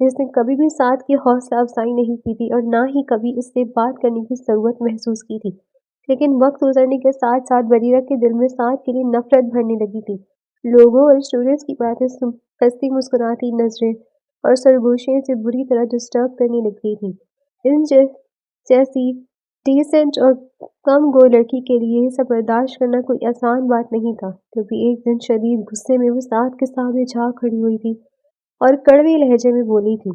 اس نے کبھی بھی سعد کی حوصلہ افزائی نہیں کی تھی اور نہ ہی کبھی اس سے بات کرنے کی ضرورت محسوس کی تھی، لیکن وقت گزرنے کے ساتھ ساتھ بریرہ کے دل میں سعد کے لیے نفرت بھرنے لگی تھی۔ لوگوں اور اسٹوڈنٹس کی باتیں ہنستی مسکراتی نظریں اور سرگوشیوں سے بری طرح ڈسٹرب کرنے لگ گئی تھی۔ ان جیسی ڈیسنٹ اور کم گو لڑکی کے لیے یہ سب برداشت کرنا کوئی آسان بات نہیں تھا۔ کبھی ایک دن شدید غصے میں وہ سعد کے سامنے جا کھڑی ہوئی تھی اور کڑوے لہجے میں بولی تھی،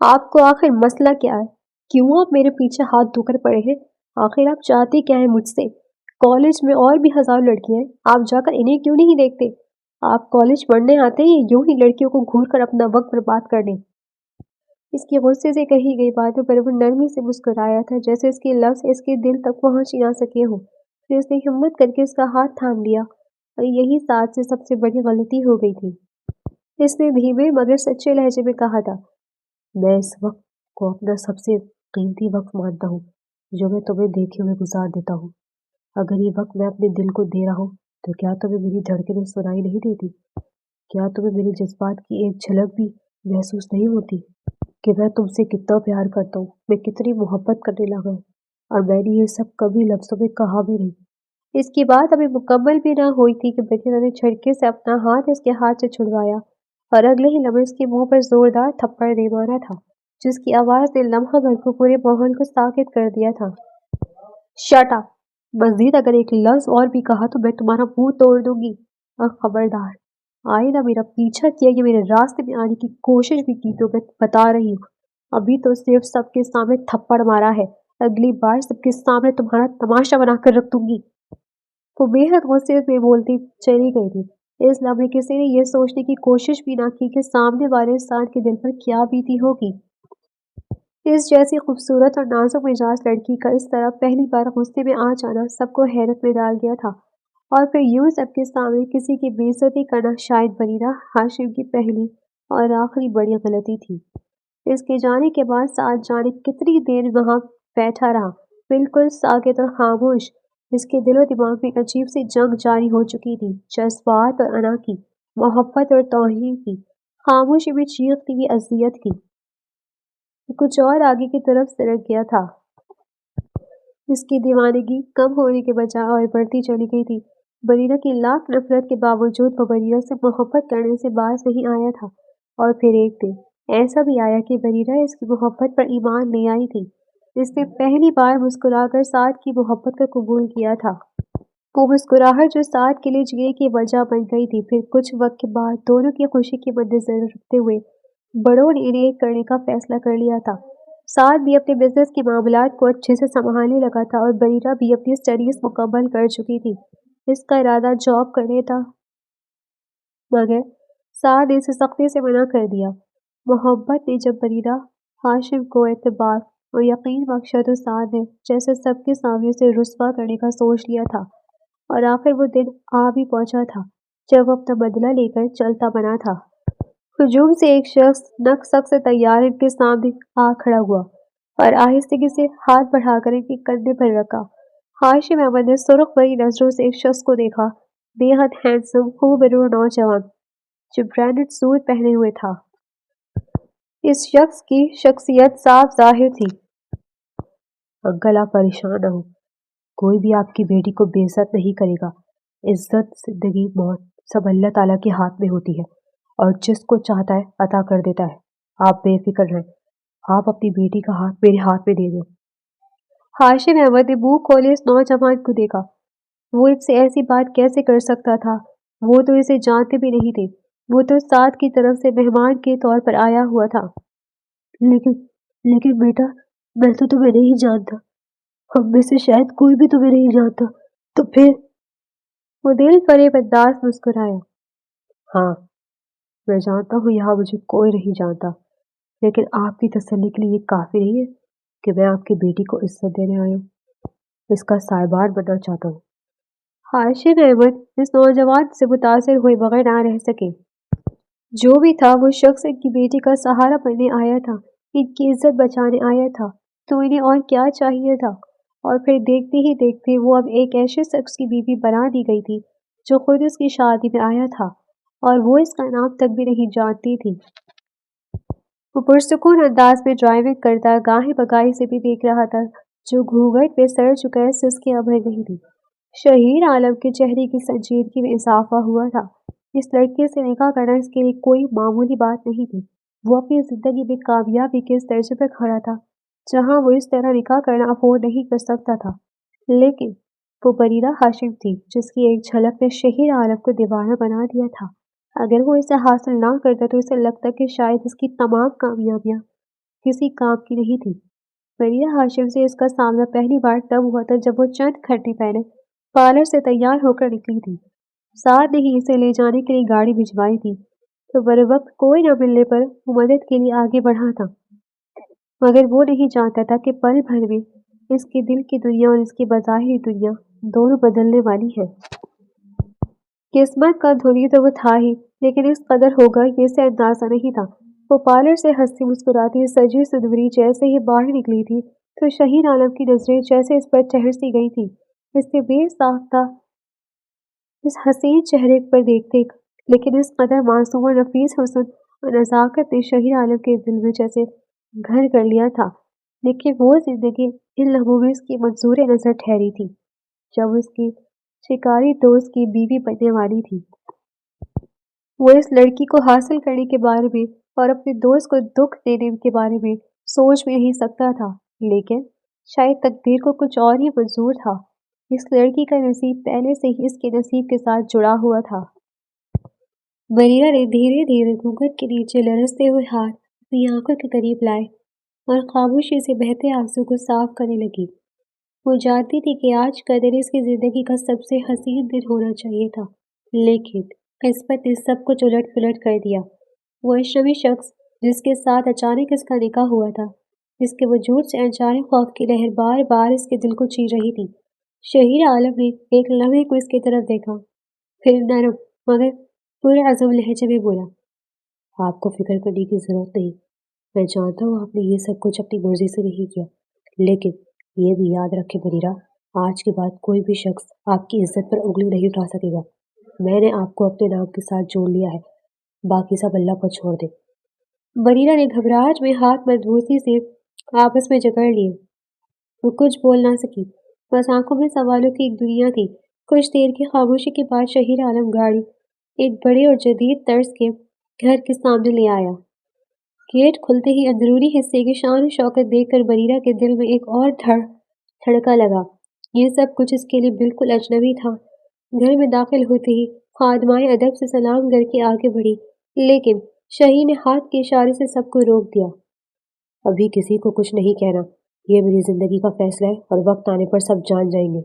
آپ کو آخر مسئلہ کیا ہے؟ کیوں آپ میرے پیچھے ہاتھ دھو کر پڑے ہیں؟ آخر آپ چاہتے کیا ہیں مجھ سے؟ کالج میں اور بھی ہزار لڑکیاں ہیں، آپ جا کر انہیں کیوں نہیں دیکھتے؟ آپ کالج پڑھنے آتے ہیں یوں ہی لڑکیوں کو گھور کر اپنا وقت برباد کرنے؟ اس کی غصے سے کہی گئی باتوں پر وہ نرمی سے مسکرایا تھا، جیسے اس کے لفظ اس کے دل تک پہنچ ہی نہ سکے ہوں۔ پھر اس نے ہمت کر کے اس کا ہاتھ تھام لیا، اور یہی سعد سے سب سے بڑی غلطی ہو گئی تھی۔ اس نے دھیمے مگر سچے لہجے میں کہا تھا، میں اس وقت کو اپنا سب سے قیمتی وقت مانتا ہوں جو میں تمہیں دیکھے ہوئے گزار دیتا ہوں۔ اگر یہ وقت میں اپنے دل کو دے رہا ہوں تو کیا تمہیں میری دھڑکنیں سنائی نہیں دیتی؟ کیا تمہیں میرے جذبات کی ایک جھلک بھی محسوس نہیں ہوتی کہ میں تم سے کتنا پیار کرتا ہوں، میں کتنی محبت کرنے لگا ہوں، اور میں نے یہ سب کبھی لفظوں میں کہا بھی نہیں۔ اس کی بات ابھی مکمل بھی نہ ہوئی تھی کہ بریرہ نے جھٹکے سے اپنا ہاتھ اس کے ہاتھ سے چھڑوایا اور اگلے ہی لمحے اس کے منہ پر زوردار تھپڑ دے مارا تھا، جس کی آواز نے لمحہ بھر کو پورے ماحول کو ساکت کر دیا تھا۔ Shut up! مزید اگر ایک لفظ اور بھی کہا تو میں تمہارا منہ توڑ دوں گی، اور خبردار آئندہ میرا پیچھا کیا یا میرے راستے میں آنے کی کوشش بھی کی تو میں بتا رہی ہوں، ابھی تو صرف سب کے سامنے تھپڑ مارا ہے، اگلی بار سب کے سامنے تمہارا تماشا بنا کر رکھ دوں گی۔ وہ بے حد غصے میں بولتی چلی گئی تھی۔ اس لمحے کسی نے یہ سوچنے کی کوشش بھی نہ کی کہ سامنے والے انسان کے دل پر کیا بیتی ہوگی۔ اس جیسی خوبصورت اور نازک مزاج لڑکی کا اس طرح پہلی بار غصے میں آ جانا سب کو حیرت میں ڈال دیا تھا، اور پھر یوں سب کے سامنے کسی کی بے عزتی کرنا شاید بریرہ ہاشم کی پہلی اور آخری بڑی غلطی تھی۔ اس کے جانے کے بعد سعد جانے کتنی دیر وہاں بیٹھا رہا، بالکل ساکت اور خاموش۔ اس کے دل و دماغ میں عجیب سی جنگ جاری ہو چکی تھی، جذبات اور انا کی، محبت اور توہین کی، خاموشی میں چیختی ہوئی اذیت کی۔ وہ کچھ اور آگے کی طرف سرک گیا تھا۔ اس کی دیوانگی کم ہونے کے بجائے اور بڑھتی چلی گئی تھی۔ بریرہ کی لاکھ نفرت کے باوجود وہ بریرہ سے محبت کرنے سے باز نہیں آیا تھا، اور پھر ایک دن ایسا بھی آیا کہ بریرہ اس کی محبت پر ایمان لے آئی تھی۔ اس نے پہلی بار مسکرا کر سعد کی محبت کو قبول کیا تھا۔ وہ مسکراہٹ جو سعد کے لیے جینے کی وجہ بن گئی تھی۔ پھر کچھ وقت کے بعد دونوں کی خوشی کے مدنظر رکھتے ہوئے بڑوں نے انہیں ایک کرنے کا فیصلہ کر لیا تھا۔ سعد بھی اپنے بزنس کے معاملات کو اچھے سے سنبھالنے لگا تھا اور بریرہ بھی اپنی اسٹڈیز مکمل کر چکی تھی۔ اس کا ارادہ جاب کرنے تھا، مگر سعد نے اسے سختی سے منع کر دیا۔ محبت نے جب بریرہ ہاشم کو اعتبار اور یقین بخشا تو سعد نے جیسے سب کے سامنے اسے رسوا کرنے کا سوچ لیا تھا، اور آخر وہ دن آ بھی پہنچا تھا جب وہ اپنا بدلہ لے کر چلتا بنا تھا۔ ہجوم سے ایک شخص نک سک سے تیار ان کے سامنے آ کھڑا ہوا اور آہستگی سے ہاتھ بڑھا کر ان کے کندھے پر رکھا۔ ہاشم احمد نے سرخ بری نظروں سے ایک شخص کو دیکھا، بے حد ہینڈسم خوبرو نوجوان جو برانڈڈ سوٹ پہنے ہوئے تھا۔ اس شخص کی شخصیت صاف ظاہر تھی۔ انکل آپ پریشان نہ ہوں، کوئی بھی آپ کی بیٹی کو بے عزت نہیں کرے گا۔ عزت، زندگی، موت سب اللہ تعالیٰ کے ہاتھ میں ہوتی ہے، اور جس کو چاہتا ہے عطا کر دیتا ہے۔ آپ بے فکر رہیں، آپ اپنی بیٹی کا ہاتھ میرے ہاتھ میں دے دیں۔ ہاشم احمد نے منہ کھولے اس نوجوان کو دیکھا۔ وہ ان سے ایسی بات کیسے کر سکتا تھا؟ وہ تو اسے جانتے بھی نہیں تھے، وہ تو سعد کی طرف سے مہمان کے طور پر آیا ہوا تھا۔ لیکن بیٹا، میں تو تمہیں نہیں جانتا، ہم میں سے شاید کوئی بھی تمہیں نہیں جانتا، تو پھر؟ وہ دل فریب انداز مسکرایا۔ ہاں، میں جانتا ہوں یہاں مجھے کوئی نہیں جانتا، لیکن آپ کی تسلی کے لیے یہ کافی نہیں ہے کہ میں آپ کی بیٹی کو عزت دینے آیا ہوں، اس کا سائبان بننا چاہتا ہوں۔ ہاشم احمد اس نوجوان سے متاثر ہوئے بغیر نہ رہ سکے۔ جو بھی تھا وہ شخص ان کی بیٹی کا سہارا بننے آیا تھا، ان کی عزت بچانے آیا تھا، تو انہیں اور کیا چاہیے تھا؟ اور پھر دیکھتے ہی دیکھتے وہ اب ایک ایسے شخص کی بیوی بنا دی گئی تھی جو خود اس کی شادی میں آیا تھا، اور وہ اس کا نام تک بھی نہیں جانتی تھی۔ وہ پرسکون انداز میں ڈرائیونگ کرتا گاہی بگاہی سے بھی دیکھ رہا تھا جو گھونگھٹ میں سر چکے سے اس کی ابر نہیں تھی۔ شہیر عالم کے چہرے کی سنجیدگی میں اضافہ ہوا تھا۔ اس لڑکے سے نکاح کرنا اس کے لیے کوئی معمولی بات نہیں تھی۔ وہ اپنی زندگی میں کامیابی کے اس درجے پر کھڑا تھا جہاں وہ اس طرح نکاح کرنا افورڈ نہیں کر سکتا تھا، لیکن وہ بریرہ ہاشم تھی جس کی ایک جھلک نے شہیر عالم کو دیوانہ بنا دیا تھا۔ اگر وہ اسے حاصل نہ کرتا تو اسے لگتا کہ شاید اس کی تمام کامیابیاں کسی کام کی نہیں تھی۔ بریرہ ہاشم سے اس کا سامنا پہلی بار تب ہوا تھا جب وہ چند گھنٹے پہلے پارلر سے تیار ہو کر نکلی تھی۔ ساتھ ہی اسے لے جانے کے لیے گاڑی بھجوائی تھی تو بروقت کوئی نہ ملنے پر وہ مدد کے لیے آگے بڑھا تھا، مگر وہ نہیں جانتا تھا کہ پل بھر میں اس کے دل کی دنیا اور اس کی بظاہری دنیا دونوں بدلنے والی ہے۔ قسمت کا دھنی تو وہ تھا ہی، لیکن اس قدر ہوگا یہ اسے اندازہ نہیں تھا۔ وہ پارلر سے ہنستی مسکراتی سجی سنوری جیسے ہی باہر نکلی تھی تو شہیر عالم کی نظریں جیسے اس پر ٹھہر سی گئی تھی، اس کے بے ساختہ اس حسین چہرے پر دیکھتے، لیکن اس قدر معصوم اور نفیس حسن اور نزاکت نے شہیر عالم کے دل میں جیسے گھر کر لیا تھا۔ لیکن وہ زندگی ان لمحوں میں اس کی منظور نظر ٹھہری تھی جب اس کی شکاری دوست کی بیوی بننے والی تھی۔ وہ اس لڑکی کو حاصل کرنے کے بارے میں اور اپنے دوست کو دکھ دینے کے بارے میں سوچ بھی نہیں سکتا تھا، لیکن شاید تقدیر کو کچھ اور ہی منظور تھا۔ اس لڑکی کا نصیب پہلے سے ہی اس کے نصیب کے ساتھ جڑا ہوا تھا۔ بریرہ نے دھیرے دھیرے گھونگھٹ کے نیچے لرزتے ہوئے ہاتھ اپنی آنکھوں کے قریب لائے اور خاموشی سے بہتے آنسو کو صاف کرنے لگی۔ وہ جانتی تھی کہ آج کا دن اس کی زندگی کا سب سے حسین دن ہونا چاہیے تھا، لیکن قسمت نے سب کچھ الٹ پلٹ کر دیا۔ وہ اجنبی شخص جس کے ساتھ اچانک اس کا نکاح ہوا تھا، جس کے وجود سے انجانے خوف کی لہر بار بار اس کے دل کو چیر رہی تھی۔ شہیر عالم نے ایک لمحے کو اس کی طرف دیکھا، پھر نرم مگر پرعزم لہجے میں بولا، آپ کو فکر کرنے کی ضرورت نہیں۔ میں جانتا ہوں آپ نے یہ سب کچھ اپنی مرضی سے نہیں کیا، لیکن یہ بھی یاد رکھے بریرہ، آج کے بعد کوئی بھی شخص آپ کی عزت پر انگلی نہیں اٹھا سکے گا۔ میں نے آپ کو اپنے نام کے ساتھ جوڑ لیا ہے، باقی سب اللہ پر چھوڑ دے۔ بریرہ نے گھبراہٹ میں ہاتھ مضبوطی سے آپس میں جکڑ لیے۔ وہ کچھ بول نہ سکی، بس آنکھوں میں سوالوں کی ایک دنیا تھی۔ کچھ دیر کی خاموشی کے بعد شہیر عالم گاڑی ایک بڑے اور جدید طرز کے گھر کے سامنے لے آیا۔ گیٹ کھلتے ہی اندرونی حصے کی شان و شوکت دیکھ کر بریرہ کے دل میں ایک اور دھڑکا لگا۔ یہ سب کچھ اس کے لیے بالکل اجنبی تھا۔ گھر میں داخل ہوتے ہی خادمائے ادب سے سلام کر کے آگے بڑھی، لیکن شہیر نے ہاتھ کے اشارے سے سب کو روک دیا۔ ابھی کسی کو کچھ نہیں کہنا، یہ میری زندگی کا فیصلہ ہے اور وقت آنے پر سب جان جائیں گے۔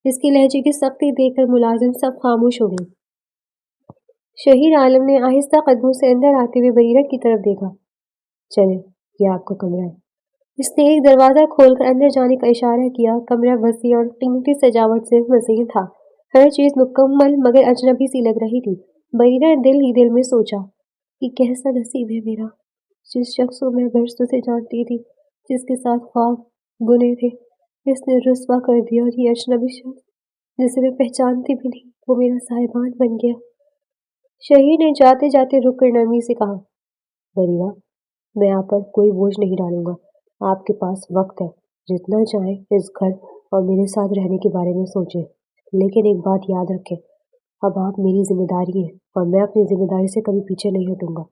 اس کے لہجے کی سختی دیکھ کر ملازم سب خاموش ہو گئے۔ شہیر عالم نے آہستہ قدموں سے اندر آتے ہوئے بریرہ کی طرف دیکھا۔ چلے، یہ آپ کا کمرہ ہے۔ اس نے ایک دروازہ کھول کر اندر جانے کا اشارہ کیا۔ کمرہ وسیع اور قیمتی سجاوٹ سے مزین تھا، ہر چیز مکمل مگر اجنبی سی لگ رہی تھی۔ بریرہ نے دل ہی دل میں سوچا، یہ کیسا نصیب ہے میرا، جس شخص کو میں برسوں سے جانتی تھی، جس کے ساتھ خواب بنے تھے، اس نے رسوا کر دیا، اور یہ اجنبی شخص جسے میں پہچانتی بھی نہیں وہ میرا صاحبان بن گیا۔ شہیر نے جاتے جاتے رک کر نرمی سے کہا، بریرہ، میں آپ پر کوئی بوجھ نہیں ڈالوں گا، آپ کے پاس وقت ہے، جتنا چاہیں اس گھر اور میرے ساتھ رہنے کے بارے میں سوچیں، لیکن ایک بات یاد رکھیں، اب آپ میری ذمہ داری ہیں اور میں اپنی ذمہ داری سے کبھی پیچھے نہیں ہٹوں گا۔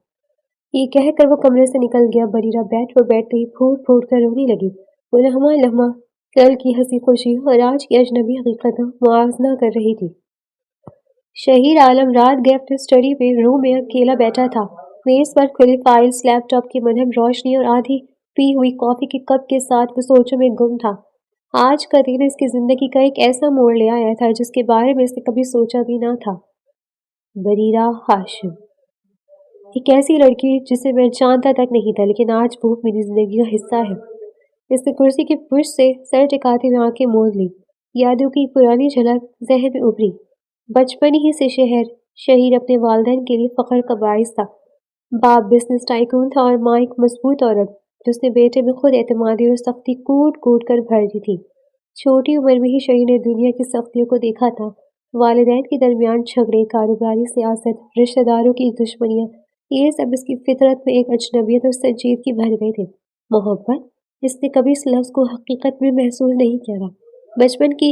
یہ کہہ کر وہ کمرے سے نکل گیا۔ بریرہ بیڈ پر بیٹھتے ہی پھوٹ پھوٹ کر رونے لگی۔ وہ لمحہ لمحہ کل کی ہنسی خوشی اور آج کی اجنبی حقیقت موازنہ کر رہی تھی۔ شہیر عالم رات گئے اپنے اسٹڈی میں روم میں اکیلا بیٹھا تھا۔ میز پر کھلی فائلز، لیپ ٹاپ کی مدھم روشنی اور آدھی پی ہوئی کافی کے کپ کے ساتھ وہ سوچوں میں گم تھا۔ آج کا دن اس کی زندگی کا ایک ایسا موڑ لے آیا تھا جس کے بارے میں اس نے کبھی سوچا بھی نہ تھا۔ بریرہ ہاشم، ایک ایسی لڑکی جسے میں جانتا تک نہیں تھا، لیکن آج وہ میری زندگی کا حصہ ہے۔ اس نے کرسی کی پشت سے سر ٹکاتے ہوئے آنکھیں موند لی۔ یادوں کی پرانی جھلک ذہن میں ابھری۔ بچپن ہی سے شہیر اپنے والدین کے لیے فخر کا باعث تھا۔ باپ بزنس ٹائکون تھا اور ماں ایک مضبوط عورت جس نے بیٹے میں خود اعتمادی اور سختی کوٹ کوٹ کر بھر دی تھی۔ چھوٹی عمر میں ہی شہیر نے دنیا کی سختیوں کو دیکھا تھا، والدین کے درمیان جھگڑے، کاروباری سیاست، رشتہ داروں کی دشمنیاں، یہ سب اس کی فطرت میں ایک اجنبیت اور سنجیدگی بھر گئے تھے۔ محبت، اس نے کبھی اس لفظ کو حقیقت میں محسوس نہیں کیا تھا۔ بچپن کی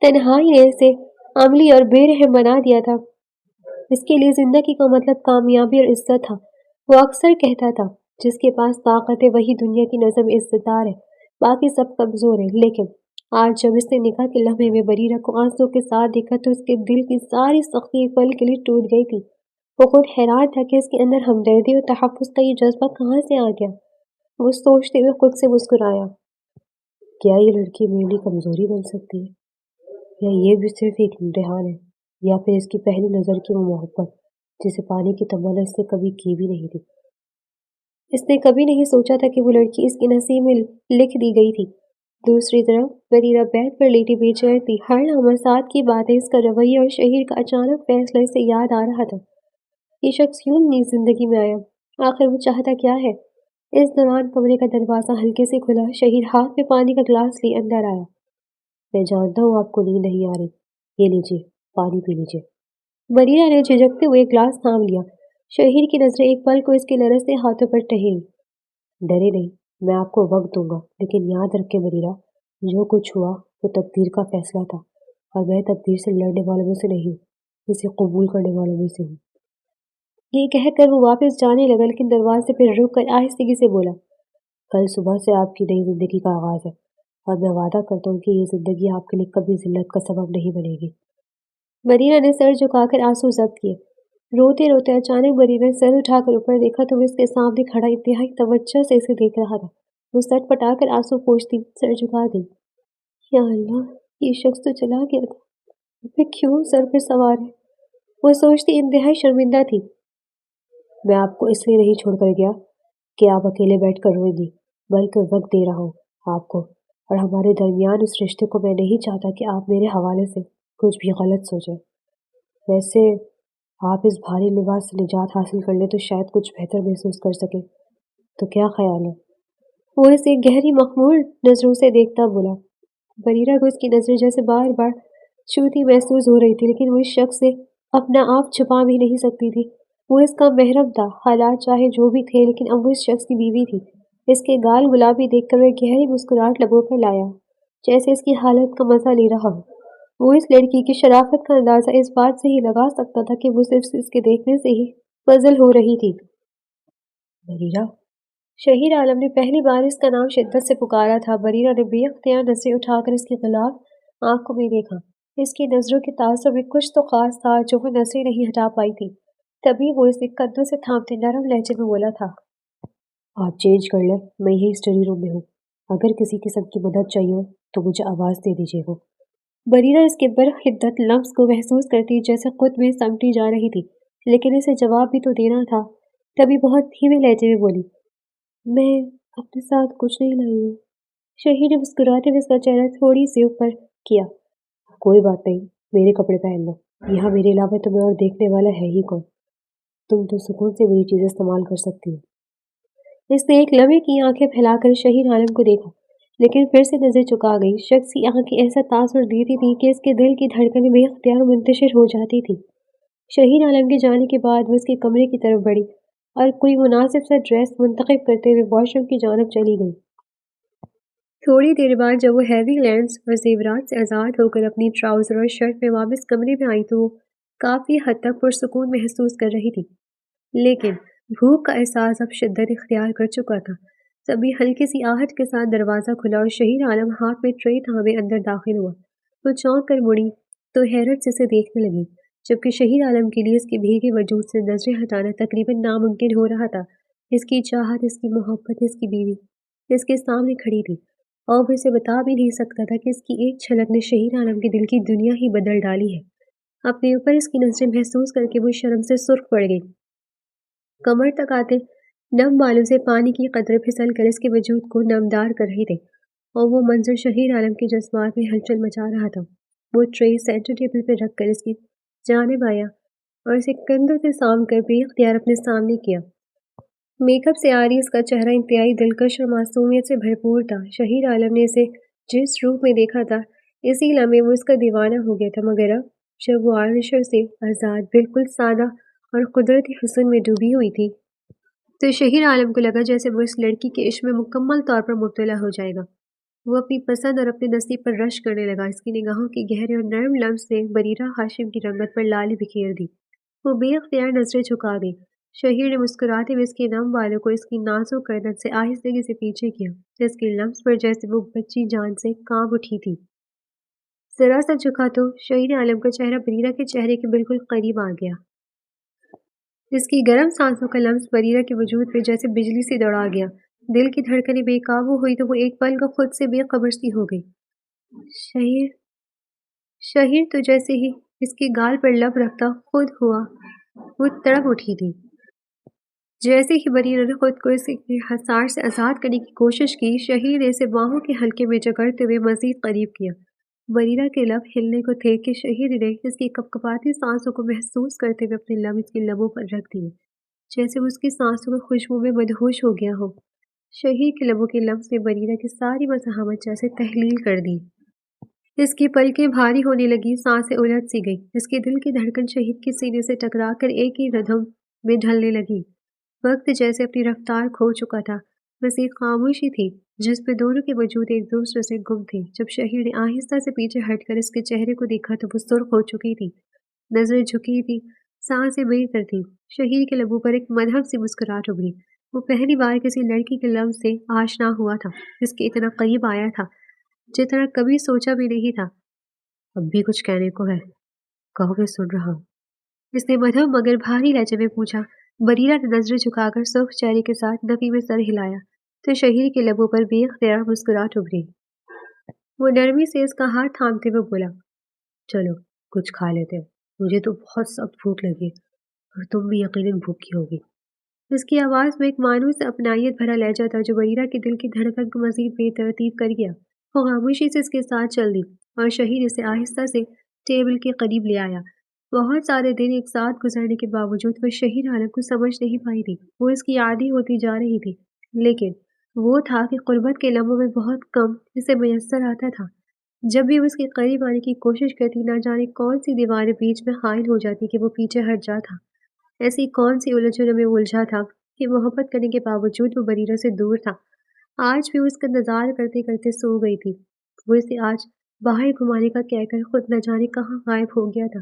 تنہائی نے اسے عملی اور بے رحم بنا دیا تھا۔ اس کے لیے زندگی کا مطلب کامیابی اور عزت تھا۔ وہ اکثر کہتا تھا، جس کے پاس طاقت ہے وہی دنیا کی نظم عزت دار ہے، باقی سب کمزور ہیں۔ لیکن آج جب اس نے نکاح کے لمحے میں بریرہ کو آنسوں کے ساتھ دیکھا تو اس کے دل کی ساری سختی ایک پل کے لیے ٹوٹ گئی تھی۔ وہ خود حیران تھا کہ اس کے اندر ہمدردی اور تحفظ کا یہ جذبہ کہاں سے آ گیا۔ وہ سوچتے ہوئے خود سے مسکرایا، کیا یہ لڑکی میرے لیے کمزوری بن سکتی ہے، یا یہ بھی صرف ایک امتحان ہے، یا پھر اس کی پہلی نظر کی وہ محبت جسے پانے کی تمنا اس نے کبھی کی بھی نہیں تھی۔ اس نے کبھی نہیں سوچا تھا کہ وہ لڑکی اس کے نصیب میں لکھ دی گئی تھی۔ دوسری طرف بریرہ بیڈ پر لیٹی بے چین تھی۔ ہر لمحہ ساتھ کی باتیں، اس کا رویہ اور شہیر کا اچانک فیصلہ اسے یاد آ رہا تھا۔ یہ شخص کیوں نہیں زندگی میں آیا؟ آخر وہ چاہتا کیا ہے؟ اس دوران کمرے کا دروازہ ہلکے سے کھلا۔ شہیر ہاتھ میں پانی کا گلاس لیے اندر آیا۔ میں جانتا ہوں آپ کو نیند نہیں آ رہی، یہ لیجیے، پانی پی لیجیے۔ بریرہ نے جھجکتے ہوئے گلاس تھام لیا۔ شہیر کی نظریں ایک پل کو اس کے لرزتے ہاتھوں پر ٹہری۔ ڈرے نہیں، میں آپ کو وقت دوں گا، لیکن یاد رکھیں بریرہ، جو کچھ ہوا وہ تقدیر کا فیصلہ تھا، اور میں تقدیر سے لڑنے والوں میں سے نہیں ہوں، اسے قبول کرنے والوں میں سے ہوں۔ یہ کہہ کر وہ واپس جانے لگا، لیکن دروازے پر رک کر آہستگی سے بولا، کل صبح سے آپ کی نئی زندگی کا آغاز ہے، اور میں وعدہ کرتا ہوں کہ یہ زندگی آپ کے لیے کبھی ذلت کا سبب نہیں بنے گی۔ بریرہ نے سر جھکا کر آنسو ضبط کیے۔ روتے روتے اچانک بریرہ نے سر اٹھا کر اوپر دیکھا تو وہ اس کے سامنے کھڑا انتہائی توجہ سے اسے دیکھ رہا تھا۔ وہ سٹ پٹا کر آنسو پوچھتی سر جھکا گئی، یا اللہ، یہ شخص تو چلا گیا تھا، اب میں کیوں سر پر سوار ہے؟ وہ سوچتی انتہائی شرمندہ تھی۔ میں آپ کو اس لیے نہیں چھوڑ کر گیا کہ آپ اکیلے بیٹھ کر روئیں گی، بلکہ وقت دے رہا ہوں آپ کو، اور ہمارے درمیان اس رشتے کو میں نہیں چاہتا کہ آپ میرے حوالے سے کچھ بھی غلط سوچیں۔ ویسے آپ اس بھاری لباس سے نجات حاصل کر لیں تو شاید کچھ بہتر محسوس کر سکیں، تو کیا خیال ہے؟ وہ اسے گہری مخمور نظروں سے دیکھتا بولا۔ بریرہ کو اس کی نظریں جیسے بار بار چھوتی محسوس ہو رہی تھی، لیکن وہ اس شخص سے اپنا آپ چھپا بھی نہیں سکتی تھی۔ وہ اس کا محرم تھا، حالات چاہے جو بھی تھے، لیکن اب وہ اس شخص کی بیوی تھی۔ اس کے گال گلابی دیکھ کر وہ گہری مسکراہٹ لبوں پر لایا، جیسے اس کی حالت کا مزہ لے رہا ہو۔ وہ اس لڑکی کی شرافت کا اندازہ اس بات سے ہی لگا سکتا تھا کہ وہ صرف اس کے دیکھنے سے ہی پزل ہو رہی تھی۔ بریرہ، شہیر عالم نے پہلی بار اس کا نام شدت سے پکارا تھا۔ بریرہ نے بے اختیار نظریں اٹھا کر اس کے غلاف آنکھوں میں دیکھا۔ اس کی نظروں کے تاثر میں کچھ تو خاص تھا جو وہ نظریں نہیں ہٹا پائی تھی۔ تبھی وہ اسے قدموں سے تھامتے نرم لہجے میں بولا تھا، آپ چینج کر لیں، میں یہی اسٹڈی روم میں ہوں، اگر کسی قسم کی مدد چاہیے ہو تو مجھے آواز دے دیجیے گا۔ بریرہ اس کے برخدت لفظ کو محسوس کرتی جیسے خود میں سمٹی جا رہی تھی، لیکن اسے جواب بھی تو دینا تھا۔ تبھی بہت دھیمے لہجے میں بولی، میں اپنے ساتھ کچھ نہیں لائی ہوں۔ شہیر نے مسکراتے ہوئے اس کا چہرہ تھوڑی سی اوپر کیا، کوئی بات نہیں، میرے کپڑے پہن لو، یہاں میرے علاوہ تمہیں اور دیکھنے والا ہے ہی کون، تم تو سکون سے میری چیزیں استعمال کر سکتی ہو۔ اس نے ایک لمحے کی آنکھیں پھیلا کر شہیر عالم کو دیکھا، لیکن پھر سے نظر چکا گئی۔ شخص کی آنکھیں ایسا تاثر دیتی تھی کہ اس کے دل کی دھڑکنیں بے اختیار منتشر ہو جاتی تھی۔ شہیر عالم کے جانے کے بعد وہ اس کے کمرے کی طرف بڑھی اور کوئی مناسب سا ڈریس منتخب کرتے ہوئے واش روم کی جانب چلی گئی۔ تھوڑی دیر بعد جب وہ ہیوی لینس اور زیورات سے آزاد ہو کر اپنی ٹراؤزر اور شرٹ میں واپس کمرے میں آئی تو وہ کافی حد تک پرسکون محسوس کر رہی تھی، لیکن بھوک کا احساس اب شدت اختیار کر چکا تھا۔ تبھی ہلکی سی آہٹ کے ساتھ دروازہ کھلا اور شہیر عالم ہاتھ میں ٹرے تھامے اندر داخل ہوا۔ وہ چونک کر مڑی تو حیرت سے اسے دیکھنے لگی، جبکہ شہیر عالم کے لیے اس کے بھیگے وجود سے نظریں ہٹانا تقریباً ناممکن ہو رہا تھا۔ اس کی چاہت، اس کی محبت، اس کی بیوی اس کے سامنے کھڑی تھی، اور وہ اسے بتا بھی نہیں سکتا تھا کہ اس کی ایک جھلک نے شہیر عالم کے دل کی دنیا ہی بدل ڈالی ہے۔ اپنے اوپر اس کی نظریں محسوس کر کے وہ شرم سے سرخ پڑ گئی۔ کمر تک آتے نم بالوں سے پانی کی قطرے پھسل کر اس کے وجود کو نمدار کر رہے تھے، اور وہ منظر شہیر عالم کے جذبات میں ہلچل مچا رہا تھا۔ وہ ٹرے سینٹر ٹیبل پہ رکھ کر اس کی جانب آیا اور اسے کندھوں سے سام کر بے اختیار اپنے سامنے کیا۔ میک اپ سے آری اس کا چہرہ انتہائی دلکش اور معصومیت سے بھرپور تھا۔ شہیر عالم نے اسے جس روپ میں دیکھا تھا اسی لمحے وہ اس کا دیوانہ ہو گیا تھا، مگر اب جب وہ آرائشر سے آزاد، بالکل سادہ اور قدرتی حسن میں ڈوبی ہوئی تھی، تو شہیر عالم کو لگا جیسے وہ اس لڑکی کے عشق میں مکمل طور پر مبتلا ہو جائے گا۔ وہ اپنی پسند اور اپنے نصیب پر رشک کرنے لگا۔ اس کی نگاہوں کے گہرے اور نرم لمس نے بریرہ ہاشم کی رنگت پر لالی بکھیر دی۔ وہ بے اختیار نظریں جھکا دی۔ شہیر نے مسکراتے ہوئے اس کے نم بالوں کو اس کی نازک گردن سے آہستگی سے پیچھے کیا، جس کے لمس پر جیسے وہ بچی جان سے کانپ اٹھی تھی۔ ذرا سا جھکا تو شہیر عالم کا چہرہ بریرہ کے چہرے کے بالکل قریب آ گیا۔ اس کی گرم سانسوں کا لمس بریرہ کے وجود پہ جیسے بجلی سے دوڑا گیا۔ دل کی دھڑکنیں بے قابو ہوئی تو وہ ایک پل کو خود سے بے خبر سی ہو گئی۔ شہیر شہیر تو جیسے ہی اس کے گال پر لب رکھتا خود ہوا وہ تڑپ اٹھی تھی۔ جیسے ہی بریرہ نے خود کو اس کے حصار سے آزاد کرنے کی کوشش کی، شہیر نے اسے باہوں کے حلقے میں جکڑتے ہوئے مزید قریب کیا۔ بریرہ کے لب ہلنے کو تھے کہ شہیر نے اس کی کپکپاتی سانسوں کو محسوس کرتے ہوئے اپنے لب اس کے لبوں پر رکھ دیے، جیسے وہ اس کی سانسوں کی خوشبو میں مدہوش ہو گیا ہو۔ شہیر کے لبوں کے لمس نے بریرہ کی ساری مزاحمت جیسے تحلیل کر دی۔ اس کی پلکیں بھاری ہونے لگی، سانسیں الجھ سی گئی۔ اس کے دل کی دھڑکن شہید کے سینے سے ٹکرا کر ایک ہی ردھم میں ڈھلنے لگی۔ وقت جیسے اپنی رفتار کھو چکا تھا، بس ایک خاموشی تھی جس پہ دونوں کے وجود ایک دوسرے سے گم تھے۔ جب شہید نے آہستہ سے پیچھے ہٹ کر اس کے چہرے کو دیکھا تو وہ سرخ ہو چکی تھی، نظریں جھکی تھی، سانسیں بہتر تھی۔ شہید کے لبوں پر ایک مدھم سی مسکراہٹ ابھری۔ وہ پہلی بار کسی لڑکی کے لمس سے آشنا ہوا تھا، جس کے اتنا قریب آیا تھا جتنا کبھی سوچا بھی نہیں تھا۔ اب بھی کچھ کہنے کو ہے؟ کہو میں سن رہا ہوں، اس نے مدھم مگر بھاری لہجے میں پوچھا۔ بریرہ نے نظریں جھکا کر سرخ چہرے کے ساتھ نفی میں سر ہلایا تو شہیر کے لبوں پر بے اختیار مسکراہٹ ابھری۔ وہ نرمی سے اس کا ہاتھ تھامتے ہوئے بولا، چلو کچھ کھا لیتے ہیں، مجھے تو بہت سخت بھوک لگی ہے اور تم بھی یقیناً بھوکی ہوگی۔ اس کی آواز میں ایک مانوس اپنائیت بھرا لہجہ تھا جو بریرہ کے دل کی دھڑکن کو مزید بے ترتیب کر گیا۔ وہ خاموشی سے اس کے ساتھ چل دی اور شہید اسے آہستہ سے ٹیبل کے قریب لے آیا۔ بہت سارے دن ایک ساتھ گزرنے کے باوجود وہ شہید عالم کو سمجھ نہیں پائی تھی۔ وہ اس کی عادی ہوتی جا رہی تھی، لیکن وہ تھا کہ قربت کے لمحوں میں بہت کم اسے میسر آتا تھا۔ جب بھی وہ اس کے قریب آنے کی کوشش کرتی، نہ جانے کون سی دیواریں بیچ میں حائل ہو جاتی کہ وہ پیچھے ہٹ جاتا۔ ایسی کون سی الجھنوں میں الجھا تھا کہ محبت کرنے کے باوجود وہ بریرہ سے دور تھا۔ آج بھی وہ اس کا انتظار کرتے کرتے سو گئی تھی۔ وہ اسے آج باہر گھمانے کا کہہ کر خود نہ جانے کہاں غائب ہو گیا تھا۔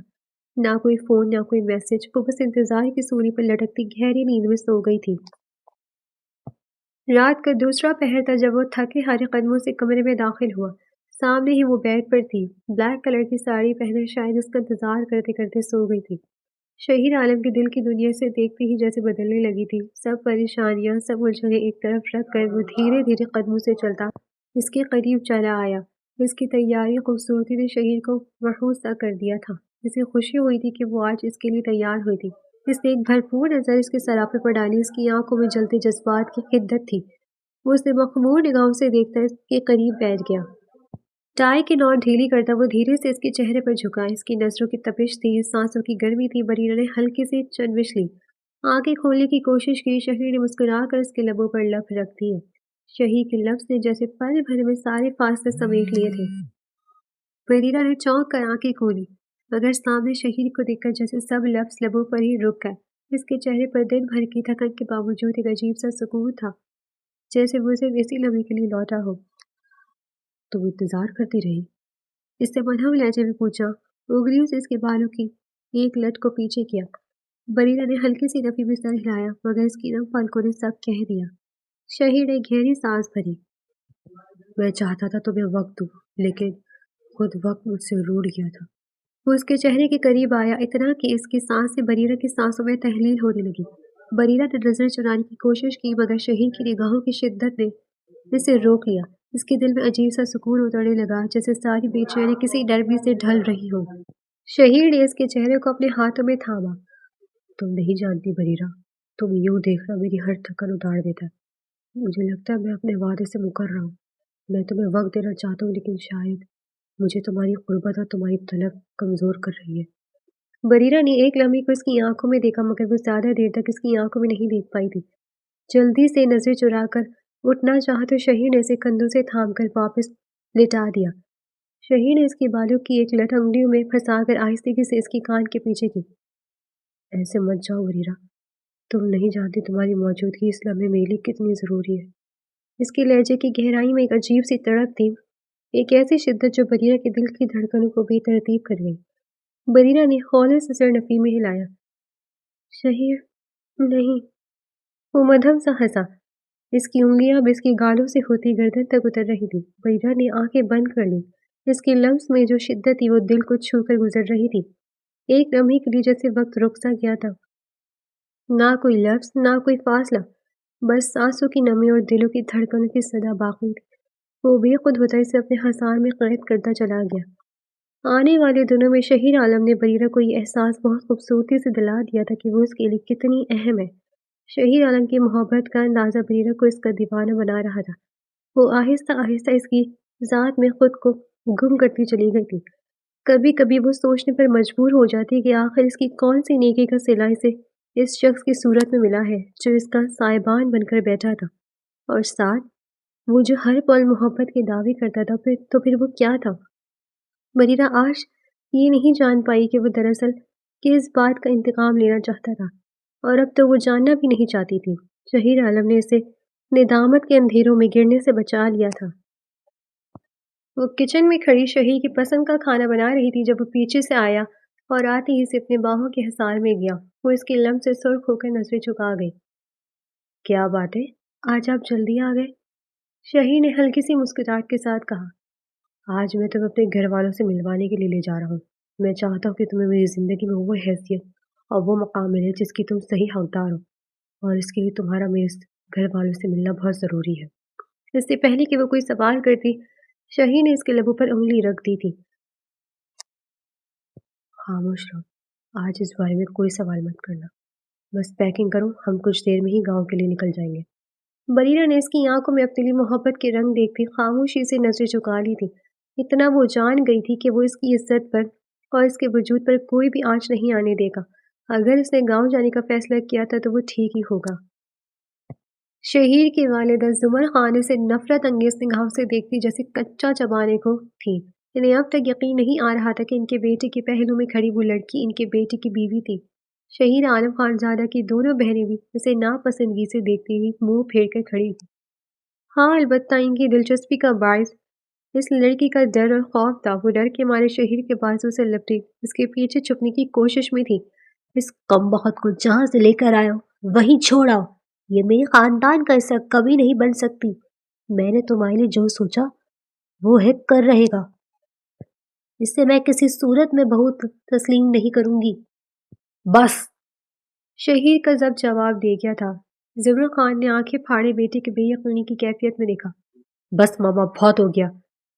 نہ کوئی فون، نہ کوئی میسج، وہ بس انتظار کی سولی پر لٹکتی گہری نیند میں سو گئی تھی۔ رات کا دوسرا پہر تھا جب وہ تھکے ہارے قدموں سے کمرے میں داخل ہوا۔ سامنے ہی وہ بیڈ پر تھی، بلیک کلر کی ساڑی پہنے شاید اس کا انتظار کرتے کرتے سو گئی تھی۔ شہید عالم کے دل کی دنیا سے دیکھتے ہی جیسے بدلنے لگی تھی۔ سب پریشانیاں، سب الجھنیں ایک طرف رکھ کر وہ دھیرے دھیرے قدموں سے چلتا اس کے قریب چلا آیا۔ اس کی تیاری خوبصورتی نے شہید کو محظوظ سا کر دیا تھا۔ اسے خوشی ہوئی تھی کہ وہ آج اس کے لیے تیار ہوئی تھی۔ اس نے ایک بھرپور نظر اس کے سراپے پر ڈالی۔ اس کی آنکھوں میں جلتے جذبات کی حدت تھی۔ وہ اسے مخمور نگاہوں سے دیکھتا اس کے قریب بیٹھ گیا۔ ٹائی کی نوٹ ڈھیلی کرتا وہ دھیرے سے اس کے چہرے پر جھکا۔ اس کی نظروں کی تپش تھی، سانسوں کی گرمی تھی۔ بریرہ نے ہلکی سی چنبش لی، آنکھیں کھولنے کی کوشش کی۔ شہید نے مسکرا کر اس کے لبوں پر لب رکھ دیے۔ شہید کے لفظ نے جیسے پل بھر میں سارے فاصلے سمیٹ لیے تھے۔ بریرہ نے چونک کر آنکھیں کھولی، مگر سامنے شہید کو دیکھ کر جیسے سب لفظ لبوں پر ہی رک گئے۔ اس کے چہرے پر دن بھر کی تھکن کے باوجود ایک عجیب سا سکون تھا، جیسے وہ صرف اسی لمحے کے لیے لوٹا ہو۔ تم انتظار کرتی رہی؟ اس سے مدھم لہجے میں پوچھا۔ انگلیوں سے اس کے بالوں کی ایک لٹ کو پیچھے کیا۔ بریرہ نے ہلکی سی نفی میں سر ہلایا، مگر اس کی نم پلکوں نے سب کہہ دیا۔ شہید نے گہری سانس بھری۔ میں چاہتا تھا تمہیں وقت دوں، لیکن خود وقت مجھ سے روٹھ گیا تھا۔ وہ اس کے چہرے کے قریب آیا، اتنا کہ اس کی سانسیں بریرہ کی سانسوں میں تحلیل ہونے لگی۔ بریرہ نے نظر چرانے کی کوشش کی، مگر شہید کی نگاہوں کی شدت نے اسے روک لیا۔ اس کے دل میں عجیب سا سکون اترنے لگا، جیسے ساری بے چینی کسی نرمی سے ڈھل رہی ہو۔ شہید نے اس کے چہرے کو اپنے ہاتھوں میں تھاما۔ تم نہیں جانتی بریرہ، تم یوں دیکھنا میری ہر تھکن اتار دیتا ہے۔ مجھے لگتا ہے میں اپنے وعدے سے مکر رہا ہوں۔ میں تمہیں وقت دینا چاہتا ہوں، لیکن شاید مجھے تمہاری قربت اور تمہاری طلب کمزور کر رہی ہے۔ بریرہ نے ایک لمحے کو اس کی آنکھوں میں دیکھا، مگر وہ زیادہ دیر تک اس کی آنکھوں میں نہیں دیکھ پائی تھی۔ جلدی سے نظریں چرا کر اٹھنا چاہا تو شہید نے اسے کندھوں سے تھام کر واپس لٹا دیا۔ شہید نے اس کے بالوں کی ایک لٹ انگلیوں میں پھنسا کر آہستگی سے اس کی کان کے پیچھے کی۔ ایسے مت جاؤ بریرا، تم نہیں جانتی تمہاری موجودگی اس لمحے میرے لیے کتنی ضروری ہے۔ اس کے لہجے کی گہرائی میں ایک عجیب سی تڑپ تھی، ایک ایسی شدت جو بریرا کے دل کی دھڑکنوں کو بے ترتیب کر گئی۔ بریرا نے ہولے سے سر نفی میں ہلایا۔ شہیر نہیں۔ وہ مدھم سا ہنسا۔ اس کی انگلیاں اب اس کی گالوں سے ہوتی گردن تک اتر رہی تھی۔ بریرا نے آنکھیں بند کر لی۔ اس کے لمس میں جو شدت تھی وہ دل کو چھو کر گزر رہی تھی۔ ایک لمحے کے لیے جیسے وقت رک سا گیا تھا، نہ کوئی لفظ، نہ کوئی فاصلہ، بس سانسوں کی نمی اور دلوں کی دھڑکنوں کی صدا باقی تھی۔ وہ بے خود ہوتا اسے اپنے حصار میں قید کرتا چلا گیا۔ آنے والے دنوں میں شہیر عالم نے بریرہ کو یہ احساس بہت خوبصورتی سے دلا دیا تھا کہ وہ اس کے لیے کتنی اہم ہے۔ شہیر عالم کی محبت کا اندازہ بریرہ کو اس کا دیوانہ بنا رہا تھا۔ وہ آہستہ آہستہ اس کی ذات میں خود کو گم کرتی چلی گئی تھی۔ کبھی کبھی وہ سوچنے پر مجبور ہو جاتی کہ آخر اس کی کون سی نیکی کا صلہ اسے اس شخص کی صورت میں ملا ہے جو اس کا سائبان بن کر بیٹھا تھا، اور ساتھ وہ جو ہر پل محبت کے دعوے کرتا تھا۔ پھر وہ کیا تھا؟ بریرہ آج یہ نہیں جان پائی کہ وہ دراصل کس بات کا انتقام لینا چاہتا تھا، اور اب تو وہ جاننا بھی نہیں چاہتی تھی۔ شہیر عالم نے اسے ندامت کے اندھیروں میں گرنے سے بچا لیا تھا۔ وہ کچن میں کھڑی شہیر کی پسند کا کھانا بنا رہی تھی جب وہ پیچھے سے آیا اور آتے ہی اسے اپنے باہوں کے حصار میں گیا۔ وہ اس کے لمس سے سرخ ہو کر نظریں جھکا گئی۔ کیا بات ہے، آج آپ جلدی آ گئے؟ شہیر نے ہلکی سی مسکراہٹ کے ساتھ کہا۔ آج میں تمہیں اپنے گھر والوں سے ملوانے کے لیے لے جا رہا ہوں۔ میں چاہتا ہوں کہ تمہیں میری زندگی میں وہ حیثیت اور وہ مقام ملے جس کی تم صحیح حقدار ہو، اور اس کے لیے تمہارا میرے گھر والوں سے ملنا بہت ضروری ہے۔ اس سے پہلے کہ وہ کوئی سوال کرتی، شہیر نے اس کے لبوں پر انگلی رکھ دی تھی۔ خاموش رہو، آج اس بارے میں کوئی سوال مت کرنا، بس پیکنگ کرو، ہم کچھ دیر میں ہی گاؤں کے لیے نکل جائیں گے۔ بریرہ نے اس کی آنکھوں میں اپنے لیے محبت کے رنگ دیکھتی خاموشی سے نظریں جھکا لی تھی۔ اتنا وہ جان گئی تھی کہ وہ اس کی عزت پر اور اس کے وجود پر کوئی بھی آنچ نہیں آنے دے گا۔ اگر اس نے گاؤں جانے کا فیصلہ کیا تھا تو وہ ٹھیک ہی ہوگا۔ شہیر کی والدہ زمر خان اسے نفرت انگیز نگاہوں سے دیکھتی جیسے کچا چبانے کو تھی۔ انہیں اب تک یقین نہیں آ رہا تھا کہ ان کے بیٹے کے پہلو میں کھڑی وہ لڑکی ان کے بیٹے کی بیوی تھی۔ شہیر عالم خانزادہ کی دونوں بہنیں بھی اسے ناپسندگی سے دیکھتی ہوئی منہ پھیر کر کھڑی تھی۔ ہاں، البتہ ان کی دلچسپی کا باعث اس لڑکی کا ڈر اور خوف تھا۔ وہ ڈر کے مارے شہیر کے بازو سے لپٹی اس کے پیچھے چھپنے کی کوشش میں تھی۔ اس کمبخت کو جہاں سے لے کر آئے ہو وہیں چھوڑ آؤ، یہ میرے خاندان کا حصہ کبھی نہیں بن سکتی۔ میں نے تمہارے لیے جو سوچا وہ ہے کر رہے گا، اس سے میں کسی صورت میں بہو تسلیم نہیں کروں گی۔ بس! شہیر کا ضبط جواب دے گیا تھا۔ زمر خان نے آنکھیں پھاڑے بیٹے کے بے یقینی کی کیفیت میں دیکھا۔ بس ماما، بہت ہو گیا۔